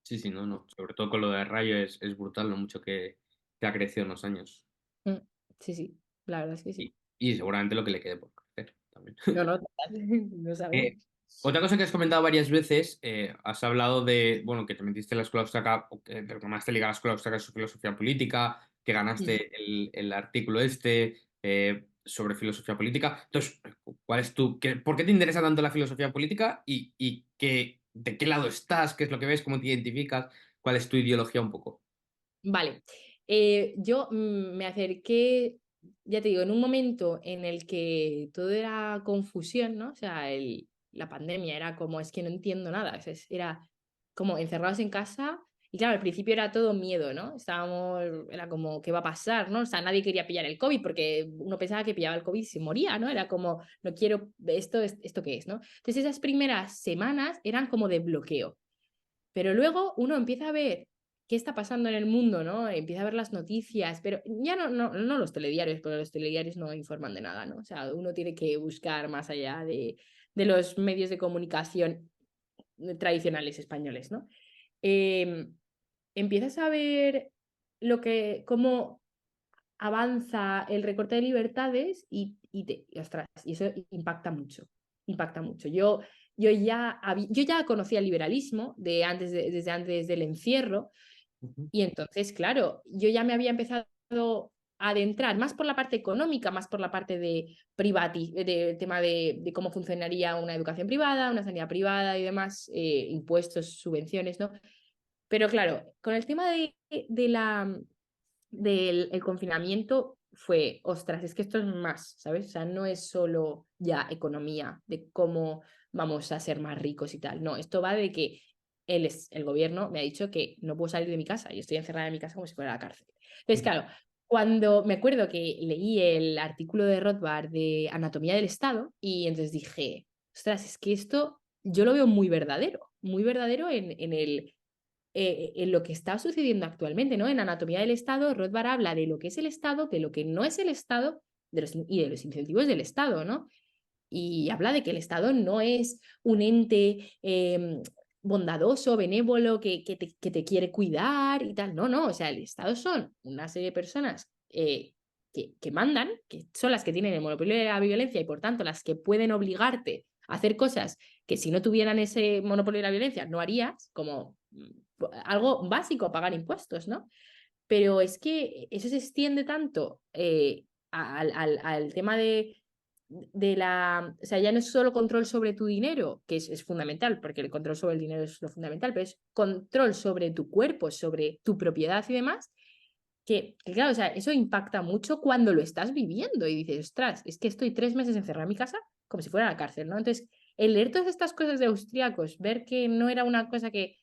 [SPEAKER 1] Sí, sí, no, no. Sobre todo con lo de Rayo es brutal lo mucho que ha crecido en los años.
[SPEAKER 2] Mm, sí, sí, la verdad es que sí.
[SPEAKER 1] Y seguramente lo que le quede por crecer también.
[SPEAKER 2] No, no, total, no sabemos.
[SPEAKER 1] Eh, Otra cosa que has comentado varias veces, has hablado de, bueno, que te metiste en la escuela austríaca, o que te tomaste liga a la escuela austríaca de filosofía política, que
[SPEAKER 2] Mm.
[SPEAKER 1] ganaste el artículo este sobre filosofía política. Entonces, ¿cuál es por qué te interesa tanto la filosofía política de qué lado estás? ¿Qué es lo que ves? ¿Cómo te identificas? ¿Cuál es tu ideología un poco?
[SPEAKER 2] Vale. Yo me acerqué, ya te digo, en un momento en el que todo era confusión, ¿no? O sea, la pandemia era como, es que no entiendo nada, o sea, era como encerrados en casa y claro, al principio era todo miedo, ¿no? Era como, ¿qué va a pasar, no? O sea, nadie quería pillar el COVID porque uno pensaba que pillaba el COVID y se moría, ¿no? Era como, no quiero, ¿esto qué es, no? Entonces esas primeras semanas eran como de bloqueo. Pero luego uno empieza a ver qué está pasando en el mundo, ¿no? Empieza a ver las noticias, pero ya no los telediarios, porque los telediarios no informan de nada, ¿no? O sea, uno tiene que buscar más allá de los medios de comunicación tradicionales españoles, ¿no? Eh, Empiezas a ver cómo avanza el recorte de libertades y ostras, y eso impacta mucho. Yo ya conocía el liberalismo desde antes del encierro
[SPEAKER 1] Ujú,
[SPEAKER 2] y entonces, claro, yo ya me había empezado a adentrar más por la parte económica, más por la parte de tema de cómo funcionaría una educación privada, una sanidad privada y demás, impuestos, subvenciones, ¿no? Pero claro, con el tema del el confinamiento fue, ostras, es que esto es más, ¿sabes? O sea, no es solo ya economía, de cómo vamos a ser más ricos y tal. No, esto va de que el gobierno me ha dicho que no puedo salir de mi casa y estoy encerrada en mi casa como si fuera la cárcel. Entonces,
[SPEAKER 1] ujú,
[SPEAKER 2] claro, cuando me acuerdo que leí el artículo de Rothbard de Anatomía del Estado y entonces dije, ostras, es que esto yo lo veo muy verdadero en lo que está sucediendo actualmente, ¿no? En Anatomía del Estado, Rothbard habla de lo que es el Estado, de lo que no es el Estado y de los incentivos del Estado, ¿no? Y habla de que el Estado no es un ente bondadoso, benévolo, que te quiere cuidar y tal. No, no, o sea, el Estado son una serie de personas que mandan, que son las que tienen el monopolio de la violencia y por tanto las que pueden obligarte a hacer cosas que si no tuvieran ese monopolio de la violencia no harías, como algo básico, pagar impuestos, ¿no? Pero es que eso se extiende tanto al tema o sea, ya no es solo control sobre tu dinero, que es fundamental, porque el control sobre el dinero es lo fundamental, pero es control sobre tu cuerpo, sobre tu propiedad y demás, que claro, o sea, eso impacta mucho cuando lo estás viviendo y dices, ostras, es que estoy 3 meses encerrada en mi casa como si fuera la cárcel, ¿no? Entonces, el leer todas estas cosas de austríacos, ver que no era una cosa que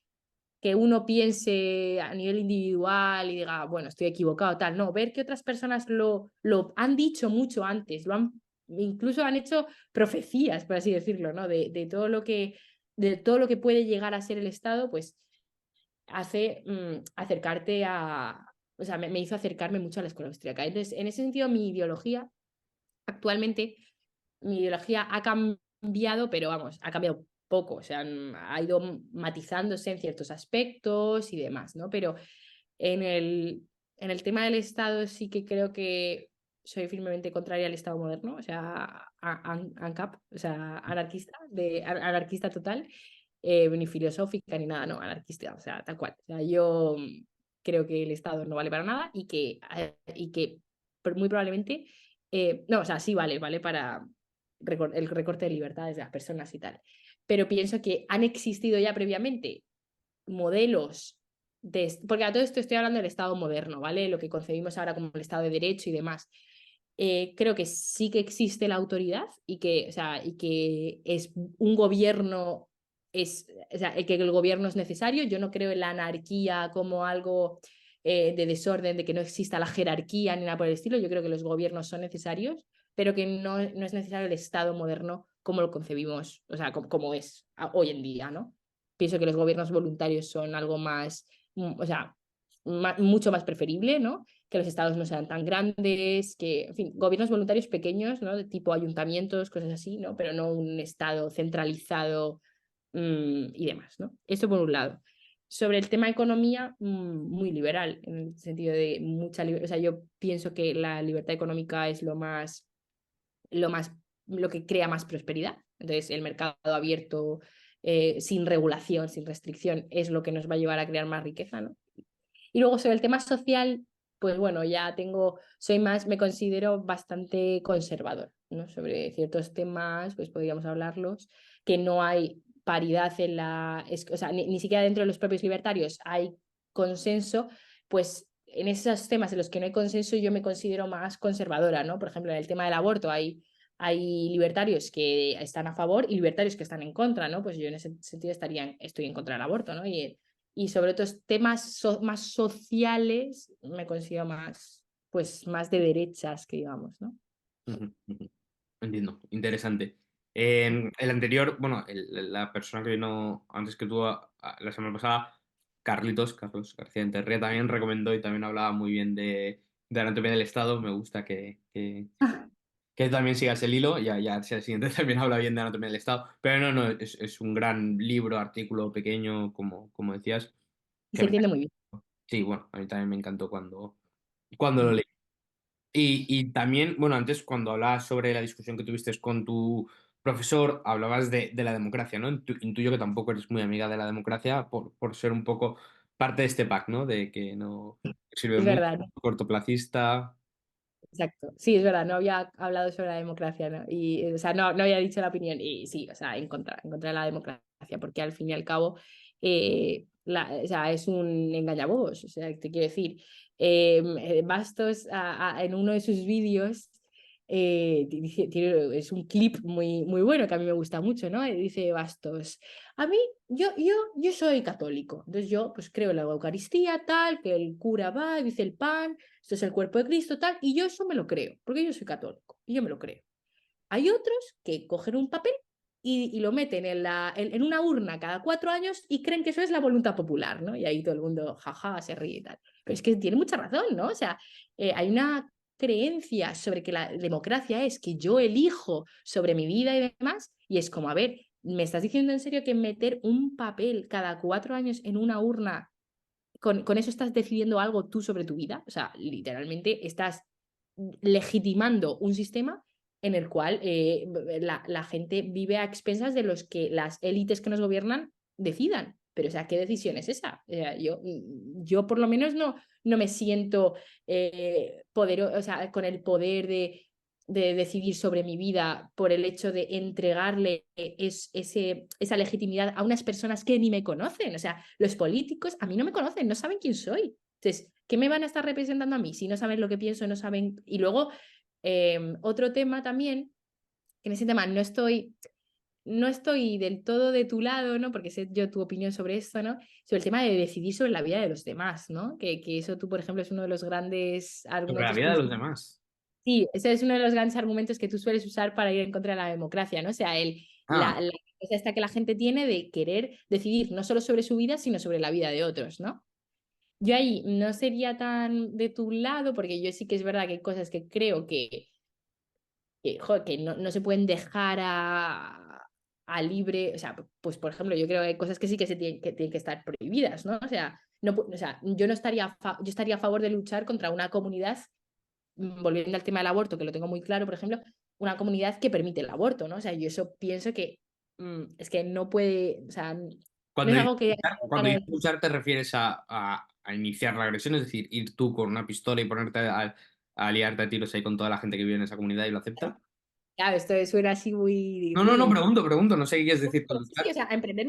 [SPEAKER 2] uno piense a nivel individual y diga, bueno, estoy equivocado, tal. No, ver que otras personas lo han dicho mucho antes, incluso han hecho profecías, por así decirlo, ¿no? De todo lo que puede llegar a ser el Estado, pues hace acercarte o sea, me hizo acercarme mucho a la escuela austríaca. Entonces, en ese sentido, actualmente, mi ideología ha cambiado, pero vamos, ha cambiado poco, o sea, ha ido matizándose en ciertos aspectos y demás, ¿no? Pero en el tema del Estado sí que creo que soy firmemente contraria al Estado moderno, o sea, ANCAP, o sea, anarquista total, ni filosófica ni nada, no, anarquista, o sea, tal cual. O sea, yo creo que el Estado no vale para nada y que muy probablemente, no, o sea, sí vale para el recorte de libertades de las personas y tal. Pero pienso que han existido ya previamente modelos porque a todo esto estoy hablando del Estado moderno, ¿vale? Lo que concebimos ahora como el Estado de Derecho y demás. Creo que sí que existe la autoridad o sea, y que es un gobierno, o sea, que el gobierno es necesario. Yo no creo en la anarquía como algo de desorden, de que no exista la jerarquía ni nada por el estilo. Yo creo que los gobiernos son necesarios, pero que no es necesario el Estado moderno como lo concebimos, o sea, como es hoy en día, ¿no? Pienso que los gobiernos voluntarios son algo más, o sea, mucho más preferible, ¿no? Que los estados no sean tan grandes, que, en fin, gobiernos voluntarios pequeños, ¿no? De tipo ayuntamientos, cosas así, ¿no? Pero no un estado centralizado y demás, ¿no? Eso por un lado. Sobre el tema economía, muy liberal, en el sentido de mucha libertad. O sea, yo pienso que la libertad económica es lo más, lo que crea más prosperidad. Entonces, el mercado abierto, sin regulación, sin restricción, es lo que nos va a llevar a crear más riqueza, ¿no? Y luego sobre el tema social, pues bueno, me considero bastante conservador, ¿no? Sobre ciertos temas, pues podríamos hablarlos, que no hay paridad o sea, ni siquiera dentro de los propios libertarios hay consenso, pues en esos temas en los que no hay consenso yo me considero más conservadora, ¿no? Por ejemplo, en el tema del aborto hay libertarios que están a favor y libertarios que están en contra, ¿no? Pues yo en ese sentido estoy en contra del aborto, ¿no? Y sobre otros temas más sociales me considero más, pues, más de derechas, que digamos, ¿no?
[SPEAKER 1] Ujú, ujú. Entiendo, interesante. El anterior, bueno, la persona que vino antes que tú la semana pasada, Carlos García Enterría, también recomendó y también hablaba muy bien de anatomía del Estado. Me gusta que también sigas el hilo, ya si el siguiente también habla bien de anatomía del Estado. Pero no, es un gran libro, artículo pequeño, como decías,
[SPEAKER 2] Y
[SPEAKER 1] que
[SPEAKER 2] se
[SPEAKER 1] me...
[SPEAKER 2] entiende muy bien.
[SPEAKER 1] Sí, bueno, a mí también me encantó cuando lo
[SPEAKER 2] Mm.
[SPEAKER 1] leí. Y también, bueno, antes cuando hablabas sobre la discusión que tuviste con tu profesor, hablabas de la democracia, ¿no? Intuyo que tampoco eres muy amiga de la democracia por ser un poco parte de este pack, ¿no? De que no sirve
[SPEAKER 2] Es
[SPEAKER 1] mucho,
[SPEAKER 2] verdad, ¿no?
[SPEAKER 1] cortoplacista.
[SPEAKER 2] Exacto. Sí, es verdad, no había hablado sobre la democracia, ¿no? Y, o sea, no había dicho la opinión. Y sí, o sea, en contra de la democracia, porque al fin y al cabo, o sea, es un engañabobos. O sea, te quiero decir, Bastos en uno de sus vídeos es un clip muy bueno que a mí me gusta mucho, ¿no? Y dice Bastos, a mí, yo soy católico, entonces yo pues creo en la Eucaristía, tal, que el cura va, y dice el pan, esto es el cuerpo de Cristo, tal, y yo eso me lo creo, porque yo soy católico, y yo me lo creo. Hay otros que cogen un papel y lo meten en una urna cada 4 años y creen que eso es la voluntad popular, ¿no? Y ahí todo el mundo, jaja, se ríe y tal. Pero es que tiene mucha razón, ¿no? O sea, hay una creencia sobre que la democracia es que yo elijo sobre mi vida y demás, y es como, a ver, ¿me estás diciendo en serio que meter un papel cada 4 años en una urna con eso estás decidiendo algo tú sobre tu vida? O sea, literalmente estás legitimando un sistema en el cual la gente vive a expensas de los que las élites que nos gobiernan decidan. Pero, o sea, ¿qué decisión es esa? O sea, yo por lo menos no me siento o sea, con el poder de decidir sobre mi vida por el hecho de entregarle esa legitimidad a unas personas que ni me conocen. O sea, los políticos a mí no me conocen, no saben quién soy. Entonces, ¿qué me van a estar representando a mí si no saben lo que pienso, no saben? Y luego, otro tema también, que en ese tema no estoy del todo de tu lado, ¿no? Porque sé yo tu opinión sobre esto, ¿no? Sobre el tema de decidir sobre la vida de los demás, ¿no? Que eso tú, por ejemplo, es uno de los grandes
[SPEAKER 1] Sobre la
[SPEAKER 2] argumentos
[SPEAKER 1] vida
[SPEAKER 2] que
[SPEAKER 1] de los demás.
[SPEAKER 2] sí, ese es uno de los grandes argumentos que tú sueles usar para ir en contra de la democracia, ¿no? O sea,
[SPEAKER 1] Ah,
[SPEAKER 2] la cosa esta que la gente tiene de querer decidir no solo sobre su vida, sino sobre la vida de otros, ¿no? Yo ahí no sería tan de tu lado, porque yo sí que es verdad que hay cosas que creo que no se pueden dejar a libre, o sea, pues por ejemplo, yo creo que hay cosas que sí que tienen que estar prohibidas, ¿no? O sea, o sea, yo no estaría, yo estaría a favor de luchar contra una comunidad volviendo al tema del aborto, que lo tengo muy claro, por ejemplo, una comunidad que permite el aborto, ¿no? O sea, yo eso pienso que es que no puede, o sea, no
[SPEAKER 1] cuando
[SPEAKER 2] es
[SPEAKER 1] dices
[SPEAKER 2] algo que...
[SPEAKER 1] cuando dices luchar, te refieres a iniciar la agresión, es decir, ir tú con una pistola y ponerte a liarte a tiros ahí con toda la gente que vive en esa comunidad y lo acepta.
[SPEAKER 2] Claro, esto suena así muy...
[SPEAKER 1] No, pregunto, no sé qué quieres decir con
[SPEAKER 2] Sí, sí,
[SPEAKER 1] luchar.
[SPEAKER 2] o sea, emprender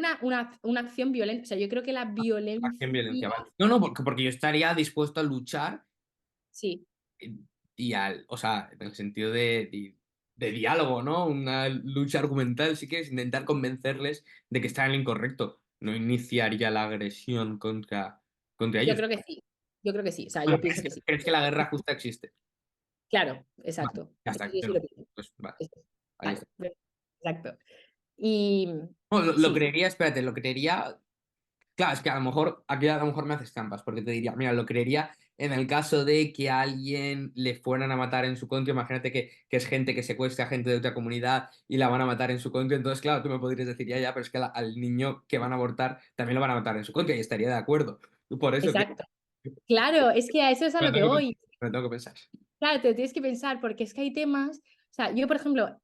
[SPEAKER 2] una acción violenta. O sea, yo creo que la
[SPEAKER 1] Acción
[SPEAKER 2] violencia...
[SPEAKER 1] violencia, vale. No, porque yo estaría dispuesto a luchar
[SPEAKER 2] Sí,
[SPEAKER 1] eh, o sea, en el sentido de diálogo, ¿no? Una lucha argumental, sí que es intentar convencerles de que están en lo incorrecto. No iniciaría la agresión contra
[SPEAKER 2] yo
[SPEAKER 1] ellos.
[SPEAKER 2] creo que sí. Yo creo que sí. O sea,
[SPEAKER 1] Bueno,
[SPEAKER 2] yo pienso que sí.
[SPEAKER 1] crees que la guerra justa existe?
[SPEAKER 2] Claro,
[SPEAKER 1] Vale,
[SPEAKER 2] exacto.
[SPEAKER 1] ya está,
[SPEAKER 2] Yo
[SPEAKER 1] yo
[SPEAKER 2] sí lo
[SPEAKER 1] no.
[SPEAKER 2] pienso.
[SPEAKER 1] Pues vale, ahí
[SPEAKER 2] Vale,
[SPEAKER 1] está.
[SPEAKER 2] exacto. Y
[SPEAKER 1] Bueno, lo
[SPEAKER 2] sí,
[SPEAKER 1] creería, espérate, lo creería. Claro, es que a lo mejor, aquí a lo mejor me haces trampas, porque te diría, mira, lo creería en el caso de que a alguien le fueran a matar en su contra. Imagínate que es gente que secuestra a gente de otra comunidad y la van a matar en su contra. Entonces, claro, tú me podrías decir, ya, pero es que al niño que van a abortar también lo van a matar en su contra y estaría de acuerdo. Por eso que
[SPEAKER 2] exacto. Claro, es que a eso es a
[SPEAKER 1] me
[SPEAKER 2] lo
[SPEAKER 1] lo
[SPEAKER 2] que
[SPEAKER 1] tengo que,
[SPEAKER 2] voy.
[SPEAKER 1] me lo tengo que pensar.
[SPEAKER 2] Claro, te lo tienes que pensar porque es que hay temas, o sea, yo por ejemplo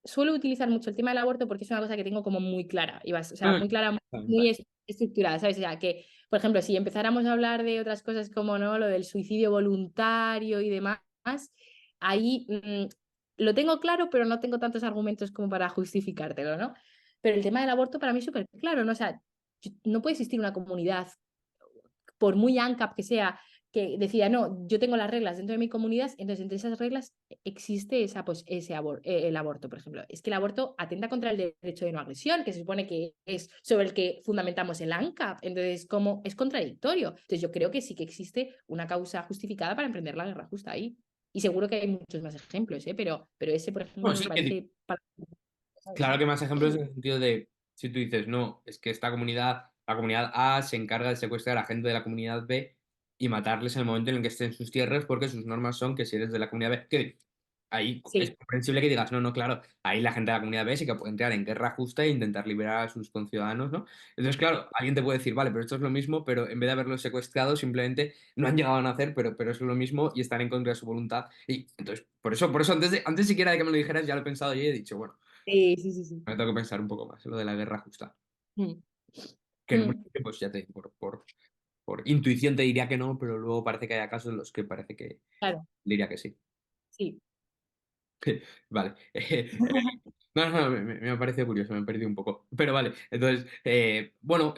[SPEAKER 2] suelo utilizar mucho el tema del aborto porque es una cosa que tengo como muy clara, o sea,
[SPEAKER 1] No,
[SPEAKER 2] muy clara, muy estructurada, ¿sabes? O sea, que, por ejemplo, si empezáramos a hablar de otras cosas como, ¿no? Lo del suicidio voluntario y demás, ahí lo tengo claro, pero no tengo tantos argumentos como para justificártelo, ¿no? Pero el tema del aborto para mí es súper claro, ¿no? O sea, no puede existir una comunidad, por muy ANCAP que sea, que decía, no, yo tengo las reglas dentro de mi comunidad, entonces entre esas reglas existe esa, pues, el aborto, por ejemplo. Es que el aborto atenta contra el derecho de no agresión, que se supone que es sobre el que fundamentamos el ANCAP, entonces como es contradictorio. Entonces yo creo que sí que existe una causa justificada para emprender la guerra justa ahí. Y seguro que hay muchos más ejemplos, ¿eh? Pero ese, por
[SPEAKER 1] Bueno,
[SPEAKER 2] ejemplo, me
[SPEAKER 1] sí
[SPEAKER 2] parece...
[SPEAKER 1] claro que más ejemplos en el sentido de, si tú dices, no, es que la comunidad A se encarga de secuestrar a gente de la comunidad B y matarles en el momento en el que estén en sus tierras porque sus normas son que si eres de la comunidad B, que ahí es
[SPEAKER 2] Sí,
[SPEAKER 1] comprensible que digas, no, no, claro, ahí la gente de la comunidad B sí que puede entrar en guerra justa e intentar liberar a sus conciudadanos, ¿no? Entonces, claro, alguien te puede decir, vale, pero esto es lo mismo, pero en vez de haberlos secuestrado, simplemente no han llegado a nacer, pero es lo mismo y están en contra de su voluntad. Y entonces, por eso antes siquiera de que me lo dijeras, ya lo he pensado y he dicho, bueno.
[SPEAKER 2] sí, sí, sí, sí.
[SPEAKER 1] Me tengo que pensar un poco más en lo de la guerra justa.
[SPEAKER 2] Mm,
[SPEAKER 1] Que en un
[SPEAKER 2] mm,
[SPEAKER 1] principio, pues ya te digo, por intuición te diría que no, pero luego parece que hay casos en los que parece que
[SPEAKER 2] claro,
[SPEAKER 1] diría que sí.
[SPEAKER 2] sí.
[SPEAKER 1] Vale. No, no, me ha parecido curioso, me he perdido un poco. Pero vale, entonces, bueno,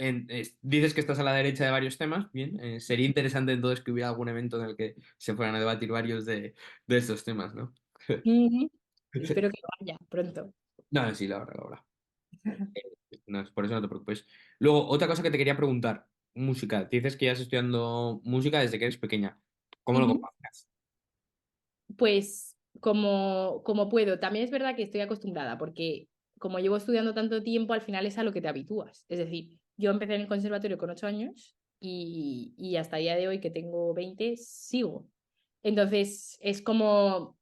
[SPEAKER 1] dices que estás a la derecha de varios temas, bien. Sería interesante entonces que hubiera algún evento en el que se fueran a debatir varios de estos temas, ¿no?
[SPEAKER 2] Ujú. Espero que vaya pronto.
[SPEAKER 1] No, no, sí, la verdad. No, por eso no te preocupes. Luego, otra cosa que te quería preguntar, música. Dices que ya estás estudiando música desde que eres pequeña. ¿Cómo lo
[SPEAKER 2] Ujú.
[SPEAKER 1] compaginas?
[SPEAKER 2] Pues como puedo. También es verdad que estoy acostumbrada porque como llevo estudiando tanto tiempo, al final es a lo que te habitúas. Es decir, yo empecé en el conservatorio con 8 años y hasta el día de hoy que tengo 20 sigo. Entonces es como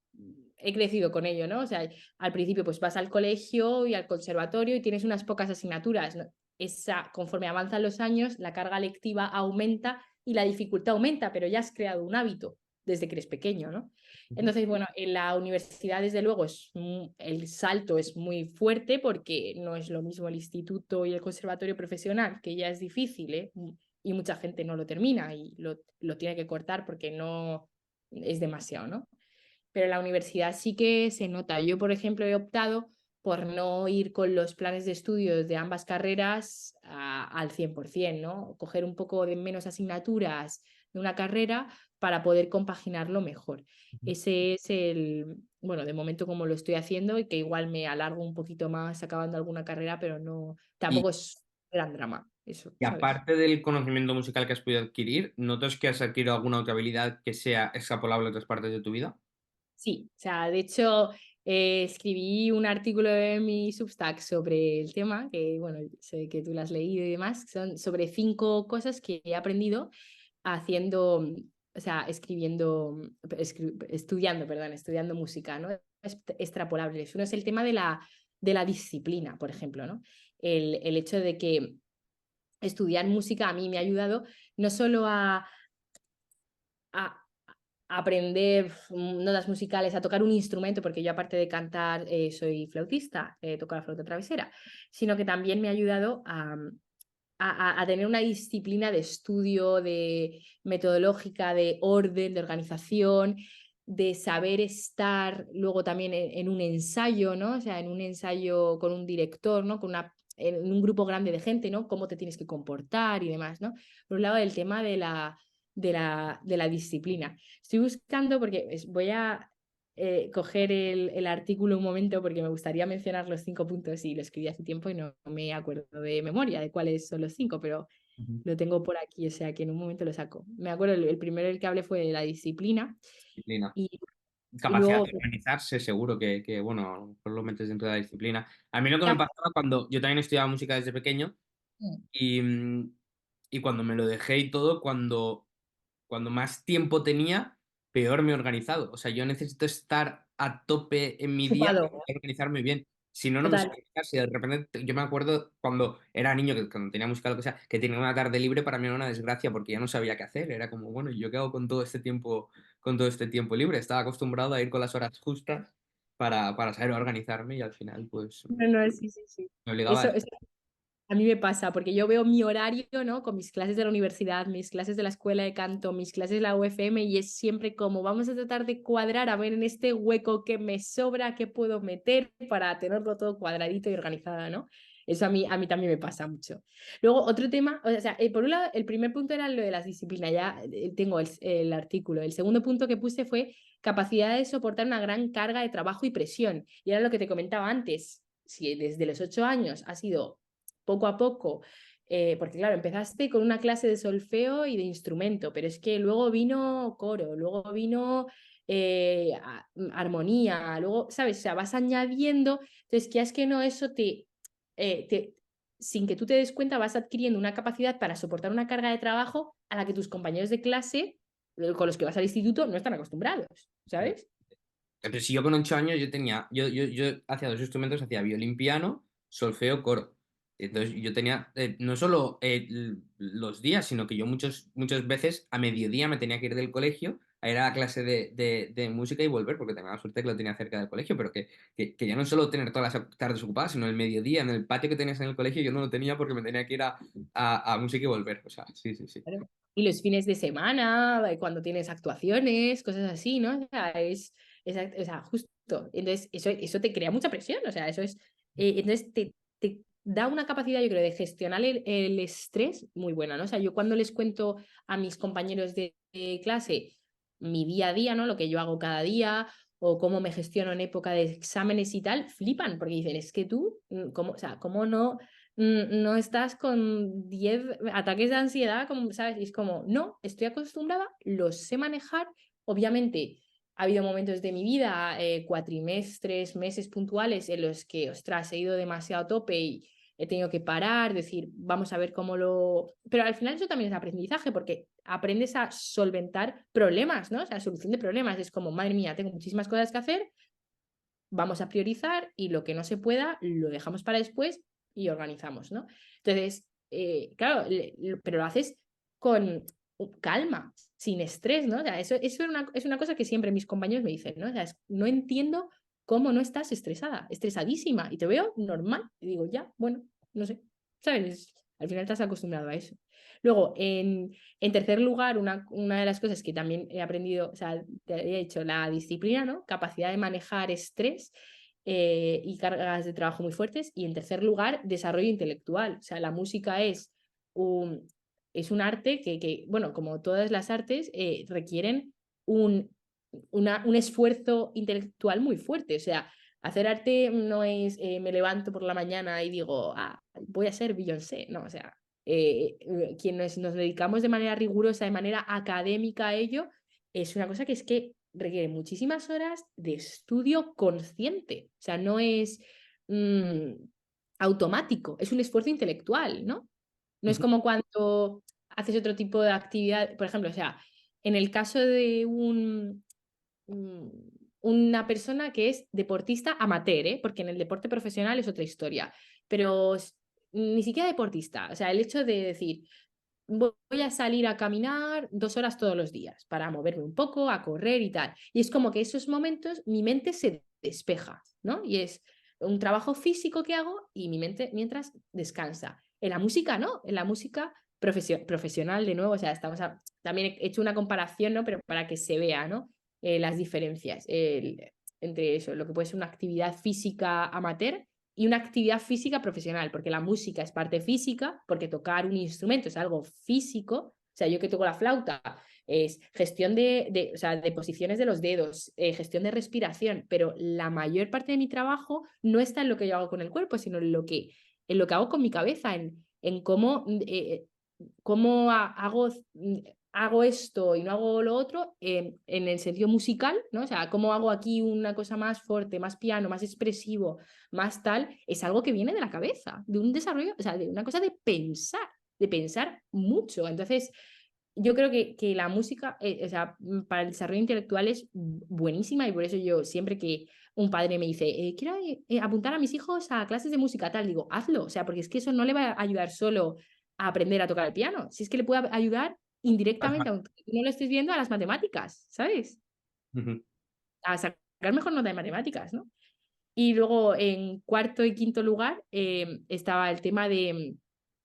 [SPEAKER 2] he crecido con ello, ¿no? O sea, al principio pues vas al colegio y al conservatorio y tienes unas pocas asignaturas, ¿no? Conforme avanzan los años, la carga lectiva aumenta y la dificultad aumenta, pero ya has creado un hábito desde que eres pequeño, ¿no?
[SPEAKER 1] Ujú.
[SPEAKER 2] Entonces, bueno, en la universidad, desde luego, el salto es muy fuerte porque no es lo mismo el instituto y el conservatorio profesional, que ya es difícil, ¿eh? Y mucha gente no lo termina y lo tiene que cortar porque no es demasiado, ¿no? Pero en la universidad sí que se nota. Yo, por ejemplo, he optado por no ir con los planes de estudios de ambas carreras al 100%, ¿no? Coger un poco de menos asignaturas de una carrera para poder compaginarlo mejor. Ese es bueno, de momento como lo estoy haciendo y que igual me alargo un poquito más acabando alguna carrera, pero no,
[SPEAKER 1] Y,
[SPEAKER 2] tampoco es gran drama, eso,
[SPEAKER 1] y
[SPEAKER 2] ¿sabes?
[SPEAKER 1] aparte del conocimiento musical que has podido adquirir, ¿notas que has adquirido alguna otra habilidad que sea extrapolable a otras partes de tu vida?
[SPEAKER 2] Sí, o sea, de hecho, escribí un artículo en mi Substack sobre el tema, que bueno, sé que tú lo has leído y demás, son sobre 5 cosas que he aprendido haciendo, o sea, estudiando, perdón, estudiando música, ¿no? Extrapolables. Uno es el tema de la disciplina, por ejemplo, ¿no? El hecho de que estudiar música a mí me ha ayudado no solo a aprender notas musicales, a tocar un instrumento, porque yo aparte de cantar soy flautista, toco la flauta travesera, sino que también me ha ayudado a tener una disciplina de estudio, de metodológica, de orden, de organización, de saber estar luego también en un ensayo, ¿no? O sea, en un ensayo con un director, ¿no? En un grupo grande de gente, ¿no? Cómo te tienes que comportar y demás, ¿no? Por un lado, el tema de la disciplina. Estoy buscando, porque voy a coger el artículo un momento porque me gustaría mencionar los 5 puntos y lo escribí hace tiempo y no me acuerdo de memoria de cuáles son los 5, pero
[SPEAKER 1] Ujú.
[SPEAKER 2] lo tengo por aquí, o sea que en un momento lo saco. Me acuerdo, el primero el que hablé fue de la disciplina
[SPEAKER 1] Disciplina.
[SPEAKER 2] y, y
[SPEAKER 1] Capacidad
[SPEAKER 2] luego...
[SPEAKER 1] de organizarse, seguro que, bueno, a lo mejor lo metes dentro de la disciplina. A mí lo que me
[SPEAKER 2] Ya,
[SPEAKER 1] pasaba cuando yo también estudiaba música desde pequeño y cuando me lo dejé y todo, cuando más tiempo tenía, peor me he organizado. O sea, yo necesito estar a tope en mi día para
[SPEAKER 2] ocupado,
[SPEAKER 1] poder organizarme bien. Si no, no me sé
[SPEAKER 2] total.
[SPEAKER 1] organizar. Si de repente, yo me acuerdo cuando era niño, que cuando tenía música, lo que sea, que tenía una tarde libre, para mí era una desgracia porque ya no sabía qué hacer. Era como, bueno, ¿y yo qué hago con todo este tiempo libre? Estaba acostumbrado a ir con las horas justas para saber organizarme y al final, pues,
[SPEAKER 2] No, no, sí, sí, sí.
[SPEAKER 1] me obligaba a
[SPEAKER 2] Eso,
[SPEAKER 1] eso.
[SPEAKER 2] A mí me pasa, porque yo veo mi horario, ¿no? Con mis clases de la universidad, mis clases de la escuela de canto, mis clases de la UFM, y es siempre como vamos a tratar de cuadrar, a ver en este hueco que me sobra, qué puedo meter para tenerlo todo cuadradito y organizado, ¿no? Eso a mí también me pasa mucho. Luego, otro tema, o sea, por un lado, el primer punto era lo de las disciplinas, ya tengo el artículo. El segundo punto que puse fue capacidad de soportar una gran carga de trabajo y presión. Y era lo que te comentaba antes, si desde los 8 años ha sido poco a poco, porque claro, empezaste con una clase de solfeo y de instrumento, pero es que luego vino coro, luego vino armonía, luego, ¿sabes? O sea, vas añadiendo, entonces, que es que no, eso te, sin que tú te des cuenta, vas adquiriendo una capacidad para soportar una carga de trabajo a la que tus compañeros de clase, con los que vas al instituto, no están acostumbrados, ¿sabes?
[SPEAKER 1] Pero si yo con 8 años yo hacía dos instrumentos, hacía violín, piano, solfeo, coro. Entonces yo tenía no solo los días, sino que yo muchas veces a mediodía me tenía que ir del colegio a ir a la clase de música y volver, porque tenía la suerte que lo tenía cerca del colegio, pero que ya no solo tener todas las tardes ocupadas, sino el mediodía en el patio que tenías en el colegio, yo no lo tenía porque me tenía que ir a música y volver. O sea, sí, sí, sí.
[SPEAKER 2] Claro. Y los fines de semana, cuando tienes actuaciones, cosas así, ¿no? O sea, o sea, justo. Entonces, eso te crea mucha presión, o sea, eso es. Entonces, te da una capacidad, yo creo, de gestionar el estrés muy buena, ¿no? O sea, yo cuando les cuento a mis compañeros de clase mi día a día, ¿no? Lo que yo hago cada día o cómo me gestiono en época de exámenes y tal, flipan, porque dicen, es que tú, ¿cómo, o sea, cómo no estás con 10 ataques de ansiedad, como, ¿sabes? Y es como, no, estoy acostumbrada, los sé manejar. Obviamente, ha habido momentos de mi vida, cuatrimestres, meses puntuales, en los que, ostras, he ido demasiado a tope y he tenido que parar, decir, vamos a ver cómo lo... Pero al final eso también es aprendizaje, porque aprendes a solventar problemas, ¿no? O sea, solución de problemas. Es como, madre mía, tengo muchísimas cosas que hacer, vamos a priorizar y lo que no se pueda lo dejamos para después y organizamos, ¿no? Entonces, claro, pero lo haces con calma, sin estrés, ¿no? O sea, eso es una cosa que siempre mis compañeros me dicen, ¿no? O sea, no entiendo cómo no estás estresada, estresadísima, y te veo normal, y digo, ya, bueno, no sé, ¿sabes? Al final estás acostumbrado a eso. Luego, en tercer lugar, una de las cosas que también he aprendido, o sea, te había dicho, la disciplina, ¿no? Capacidad de manejar estrés y cargas de trabajo muy fuertes. Y en tercer lugar, desarrollo intelectual. O sea, la música es un arte bueno, como todas las artes, requieren un, un esfuerzo intelectual muy fuerte. O sea, hacer arte no es me levanto por la mañana y digo, ah, voy a ser Beyoncé, no, o sea, quienes nos dedicamos de manera rigurosa, de manera académica a ello, es una cosa que es que requiere muchísimas horas de estudio consciente, o sea, no es mm, automático, es un esfuerzo intelectual, ¿no? No es
[SPEAKER 1] Ujú.
[SPEAKER 2] como cuando haces otro tipo de actividad, por ejemplo, o sea, en el caso de una persona que es deportista amateur, ¿eh? Porque en el deporte profesional es otra historia, pero ni siquiera deportista, o sea, el hecho de decir, voy a salir a caminar 2 horas todos los días para moverme un poco, a correr y tal. Y es como que esos momentos mi mente se despeja, ¿no? Y es un trabajo físico que hago y mi mente mientras descansa. En la música, ¿no? En la música profesional, de nuevo, o sea, también he hecho una comparación, ¿no? Pero para que se vea, ¿no? Las diferencias entre eso, lo que puede ser una actividad física amateur y una actividad física profesional, porque la música es parte física, porque tocar un instrumento es algo físico, o sea, yo que toco la flauta es gestión o sea, de posiciones de los dedos, gestión de respiración, pero la mayor parte de mi trabajo no está en lo que yo hago con el cuerpo, sino en lo que hago con mi cabeza, en cómo hago esto y no hago lo otro en el sentido musical, ¿no? O sea, cómo hago aquí una cosa más fuerte, más piano, más expresivo, más tal, es algo que viene de la cabeza, de un desarrollo, o sea, de una cosa de pensar mucho. Entonces, yo creo que la música, o sea, para el desarrollo intelectual es buenísima y por eso yo siempre que un padre me dice, quiero apuntar a mis hijos a clases de música tal, digo, hazlo, o sea, porque es que eso no le va a ayudar solo a aprender a tocar el piano, si es que le puede ayudar indirectamente, aunque no lo estés viendo, a las matemáticas, ¿sabes?
[SPEAKER 1] Ujú.
[SPEAKER 2] A sacar mejor nota de matemáticas, ¿no? Y luego en cuarto y quinto lugar estaba el tema de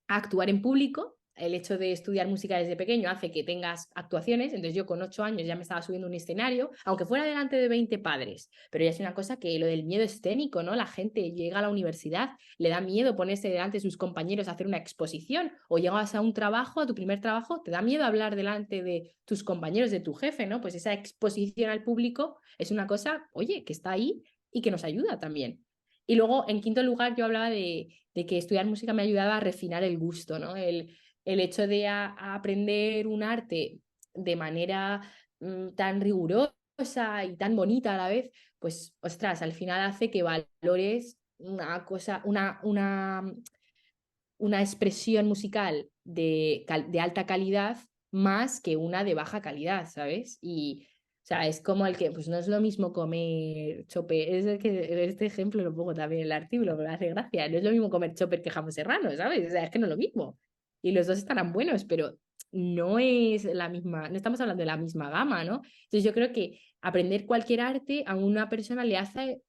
[SPEAKER 2] actuar en público. El hecho de estudiar música desde pequeño hace que tengas actuaciones. Entonces yo con 8 años ya me estaba subiendo a un escenario, aunque fuera delante de 20 padres. Pero ya es una cosa que lo del miedo escénico, ¿no? La gente llega a la universidad, le da miedo ponerse delante de sus compañeros a hacer una exposición. O llegas a un trabajo, a tu primer trabajo, te da miedo hablar delante de tus compañeros, de tu jefe, ¿no? Pues esa exposición al público es una cosa, oye, que está ahí y que nos ayuda también. Y luego, en quinto lugar, yo hablaba de que estudiar música me ayudaba a refinar el gusto, ¿no? El hecho de a aprender un arte de manera tan rigurosa y tan bonita a la vez, pues, ostras, al final hace que valores una cosa, una expresión musical de alta calidad más que una de baja calidad, ¿sabes? Y, o sea, es como el que, pues no es lo mismo comer chopper, es el que, este ejemplo lo pongo también en el artículo, me hace gracia, no es lo mismo comer chopper que jamón serrano, ¿sabes? O sea, es que no es lo mismo. Y los dos estarán buenos, pero no es la misma, no estamos hablando de la misma gama, ¿no? Entonces yo creo que aprender cualquier arte a una persona le hace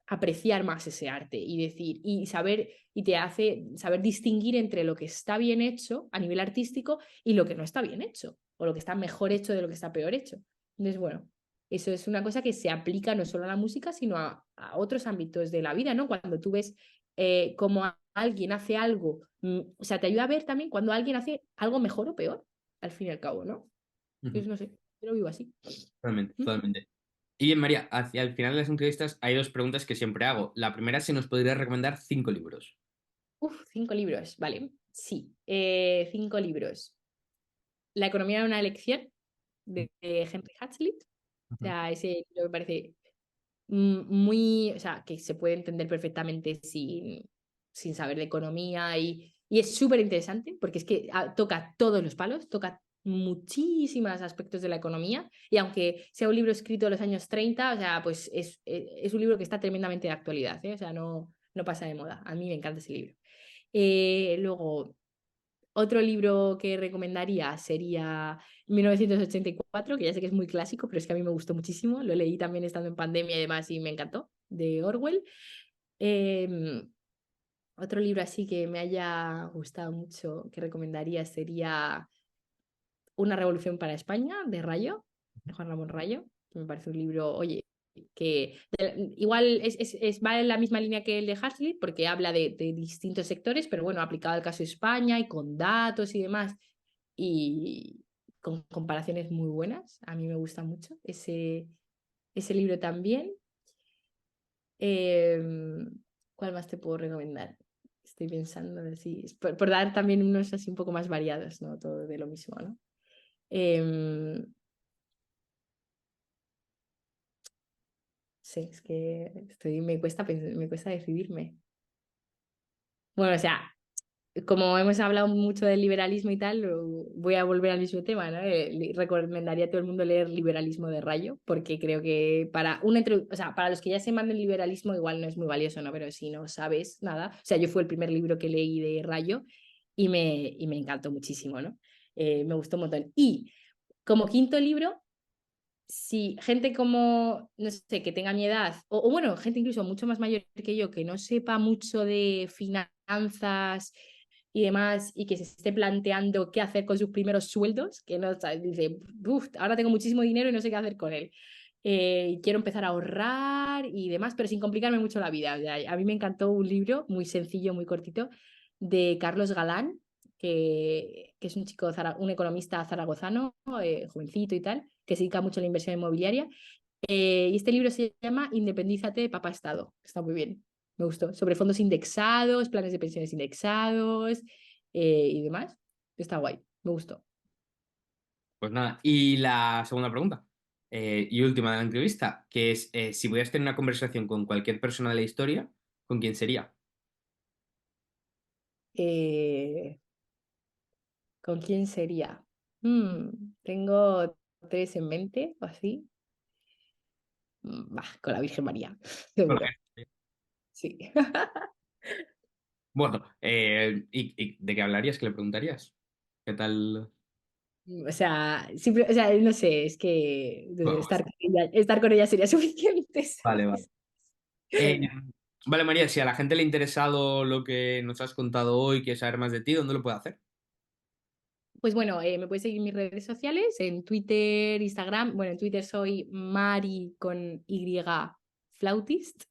[SPEAKER 2] apreciar más ese arte y decir, y saber, y te hace saber distinguir entre lo que está bien hecho a nivel artístico y lo que no está bien hecho, o lo que está mejor hecho de lo que está peor hecho. Entonces, bueno, eso es una cosa que se aplica no solo a la música, sino a otros ámbitos de la vida, ¿no? Cuando tú ves cómo alguien hace algo, o sea, te ayuda a ver también cuando alguien hace algo mejor o peor, al fin y al cabo, ¿no?
[SPEAKER 1] Ujú.
[SPEAKER 2] Entonces, no sé, yo lo vivo así.
[SPEAKER 1] Totalmente,
[SPEAKER 2] ¿Mm?
[SPEAKER 1] totalmente. Y bien, María, hacia el final de las entrevistas hay dos preguntas que siempre hago. La primera, si nos podría recomendar 5 libros.
[SPEAKER 2] Uf, 5 libros, vale. Sí, 5 libros. La economía de una elección de Henry Hazlitt. O
[SPEAKER 1] Ujú.
[SPEAKER 2] sea, ese libro me parece muy, o sea, que se puede entender perfectamente sin saber de economía y es súper interesante porque es que toca todos los palos, toca muchísimos aspectos de la economía y aunque sea un libro escrito en los años 30 o sea, pues es un libro que está tremendamente de actualidad, ¿eh? O sea, no pasa de moda. A mí me encanta ese libro. Luego, otro libro que recomendaría sería 1984, que ya sé que es muy clásico, pero es que a mí me gustó muchísimo. Lo leí también estando en pandemia y demás y me encantó, de Orwell. Em, Otro libro así que me haya gustado mucho, que recomendaría sería Una revolución para España, de Rayo, de Juan Ramón Rayo, que me parece un libro, oye, que igual va en la misma línea que el de Hazlitt, porque habla de distintos sectores, pero bueno, aplicado al caso de España y con datos y demás, y con comparaciones muy buenas. A mí me gusta mucho ese libro también. Em, ¿Cuál más te puedo recomendar? Estoy pensando así, por dar también unos así un poco más variados, ¿no? Todo de lo mismo, ¿no? Em, Sí, es que me cuesta decidirme. Bueno, o sea, como hemos hablado mucho del liberalismo y tal, voy a volver al mismo tema, ¿no? Recomendaría a todo el mundo leer Liberalismo de Rayo, porque creo que o sea, para los que ya se manden liberalismo igual no es muy valioso, ¿no? Pero si no sabes nada, o sea, yo fue el primer libro que leí de Rayo y me encantó muchísimo, ¿no? Me gustó un montón. Y como quinto libro, si gente como, no sé, que tenga mi edad, o bueno, gente incluso mucho más mayor que yo, que no sepa mucho de finanzas y demás, y que se esté planteando qué hacer con sus primeros sueldos, que no dice, "Uf, ahora tengo muchísimo dinero y no sé qué hacer con él. Quiero empezar a ahorrar y demás, pero sin complicarme mucho la vida. O sea, a mí me encantó un libro muy sencillo, muy cortito, de Carlos Galán, que es un chico, un economista zaragozano, jovencito y tal, que se dedica mucho a la inversión inmobiliaria. Y este libro se llama Independízate de Papá Estado. Está muy bien, me gustó. Sobre fondos indexados, planes de pensiones indexados y demás. Está guay, me gustó.
[SPEAKER 1] Pues nada, y la segunda pregunta, y última de la entrevista, que es, si pudieras tener una conversación con cualquier persona de la historia, ¿con quién sería?
[SPEAKER 2] Eh, ¿Con quién sería? Tengo tres en mente, o así. Con la Virgen María, seguro.
[SPEAKER 1] Jorge.
[SPEAKER 2] Sí.
[SPEAKER 1] Bueno, ¿y de qué hablarías? ¿Qué le preguntarías? ¿Qué tal?
[SPEAKER 2] O sea, o sea, no sé, es que
[SPEAKER 1] Bueno,
[SPEAKER 2] estar con ella sería suficiente,
[SPEAKER 1] vale, vale.
[SPEAKER 2] ¿sabes?
[SPEAKER 1] Eh, vale, María, si a la gente le ha interesado lo que nos has contado hoy, quiere saber más de ti, ¿dónde lo puede hacer?
[SPEAKER 2] Pues bueno, me puedes seguir en mis redes sociales, en Twitter, Instagram. Bueno, en Twitter soy Mari con Y Flautist.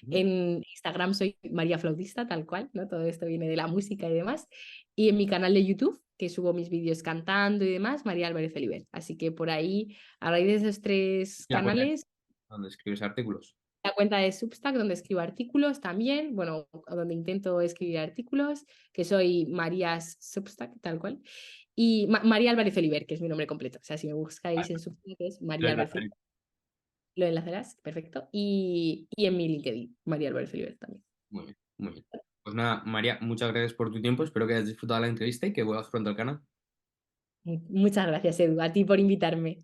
[SPEAKER 1] Ujú.
[SPEAKER 2] En Instagram soy María Flautista, tal cual, ¿no? Todo esto viene de la música y demás. Y en mi canal de YouTube, que subo mis vídeos cantando y demás, María Álvarez Oliver. Así que por ahí, a raíz de esos tres
[SPEAKER 1] Y la cuenta
[SPEAKER 2] canales,
[SPEAKER 1] donde escribes artículos.
[SPEAKER 2] la cuenta de Substack, donde escribo artículos también, bueno, donde intento escribir artículos, que soy Marías Substack, tal cual. Y María Álvarez Oliver, que es mi nombre completo. O sea, si me buscáis
[SPEAKER 1] Vale,
[SPEAKER 2] en Substack es
[SPEAKER 1] lo
[SPEAKER 2] María Álvarez
[SPEAKER 1] enlazaré.
[SPEAKER 2] Oliver. Lo enlazarás, perfecto. Y en mi LinkedIn, María Álvarez Oliver también.
[SPEAKER 1] Muy bien, muy bien. Pues nada, María, muchas gracias por tu tiempo. Espero que hayas disfrutado de la entrevista y que vuelvas pronto al canal.
[SPEAKER 2] Muchas gracias, Edu, a ti por invitarme.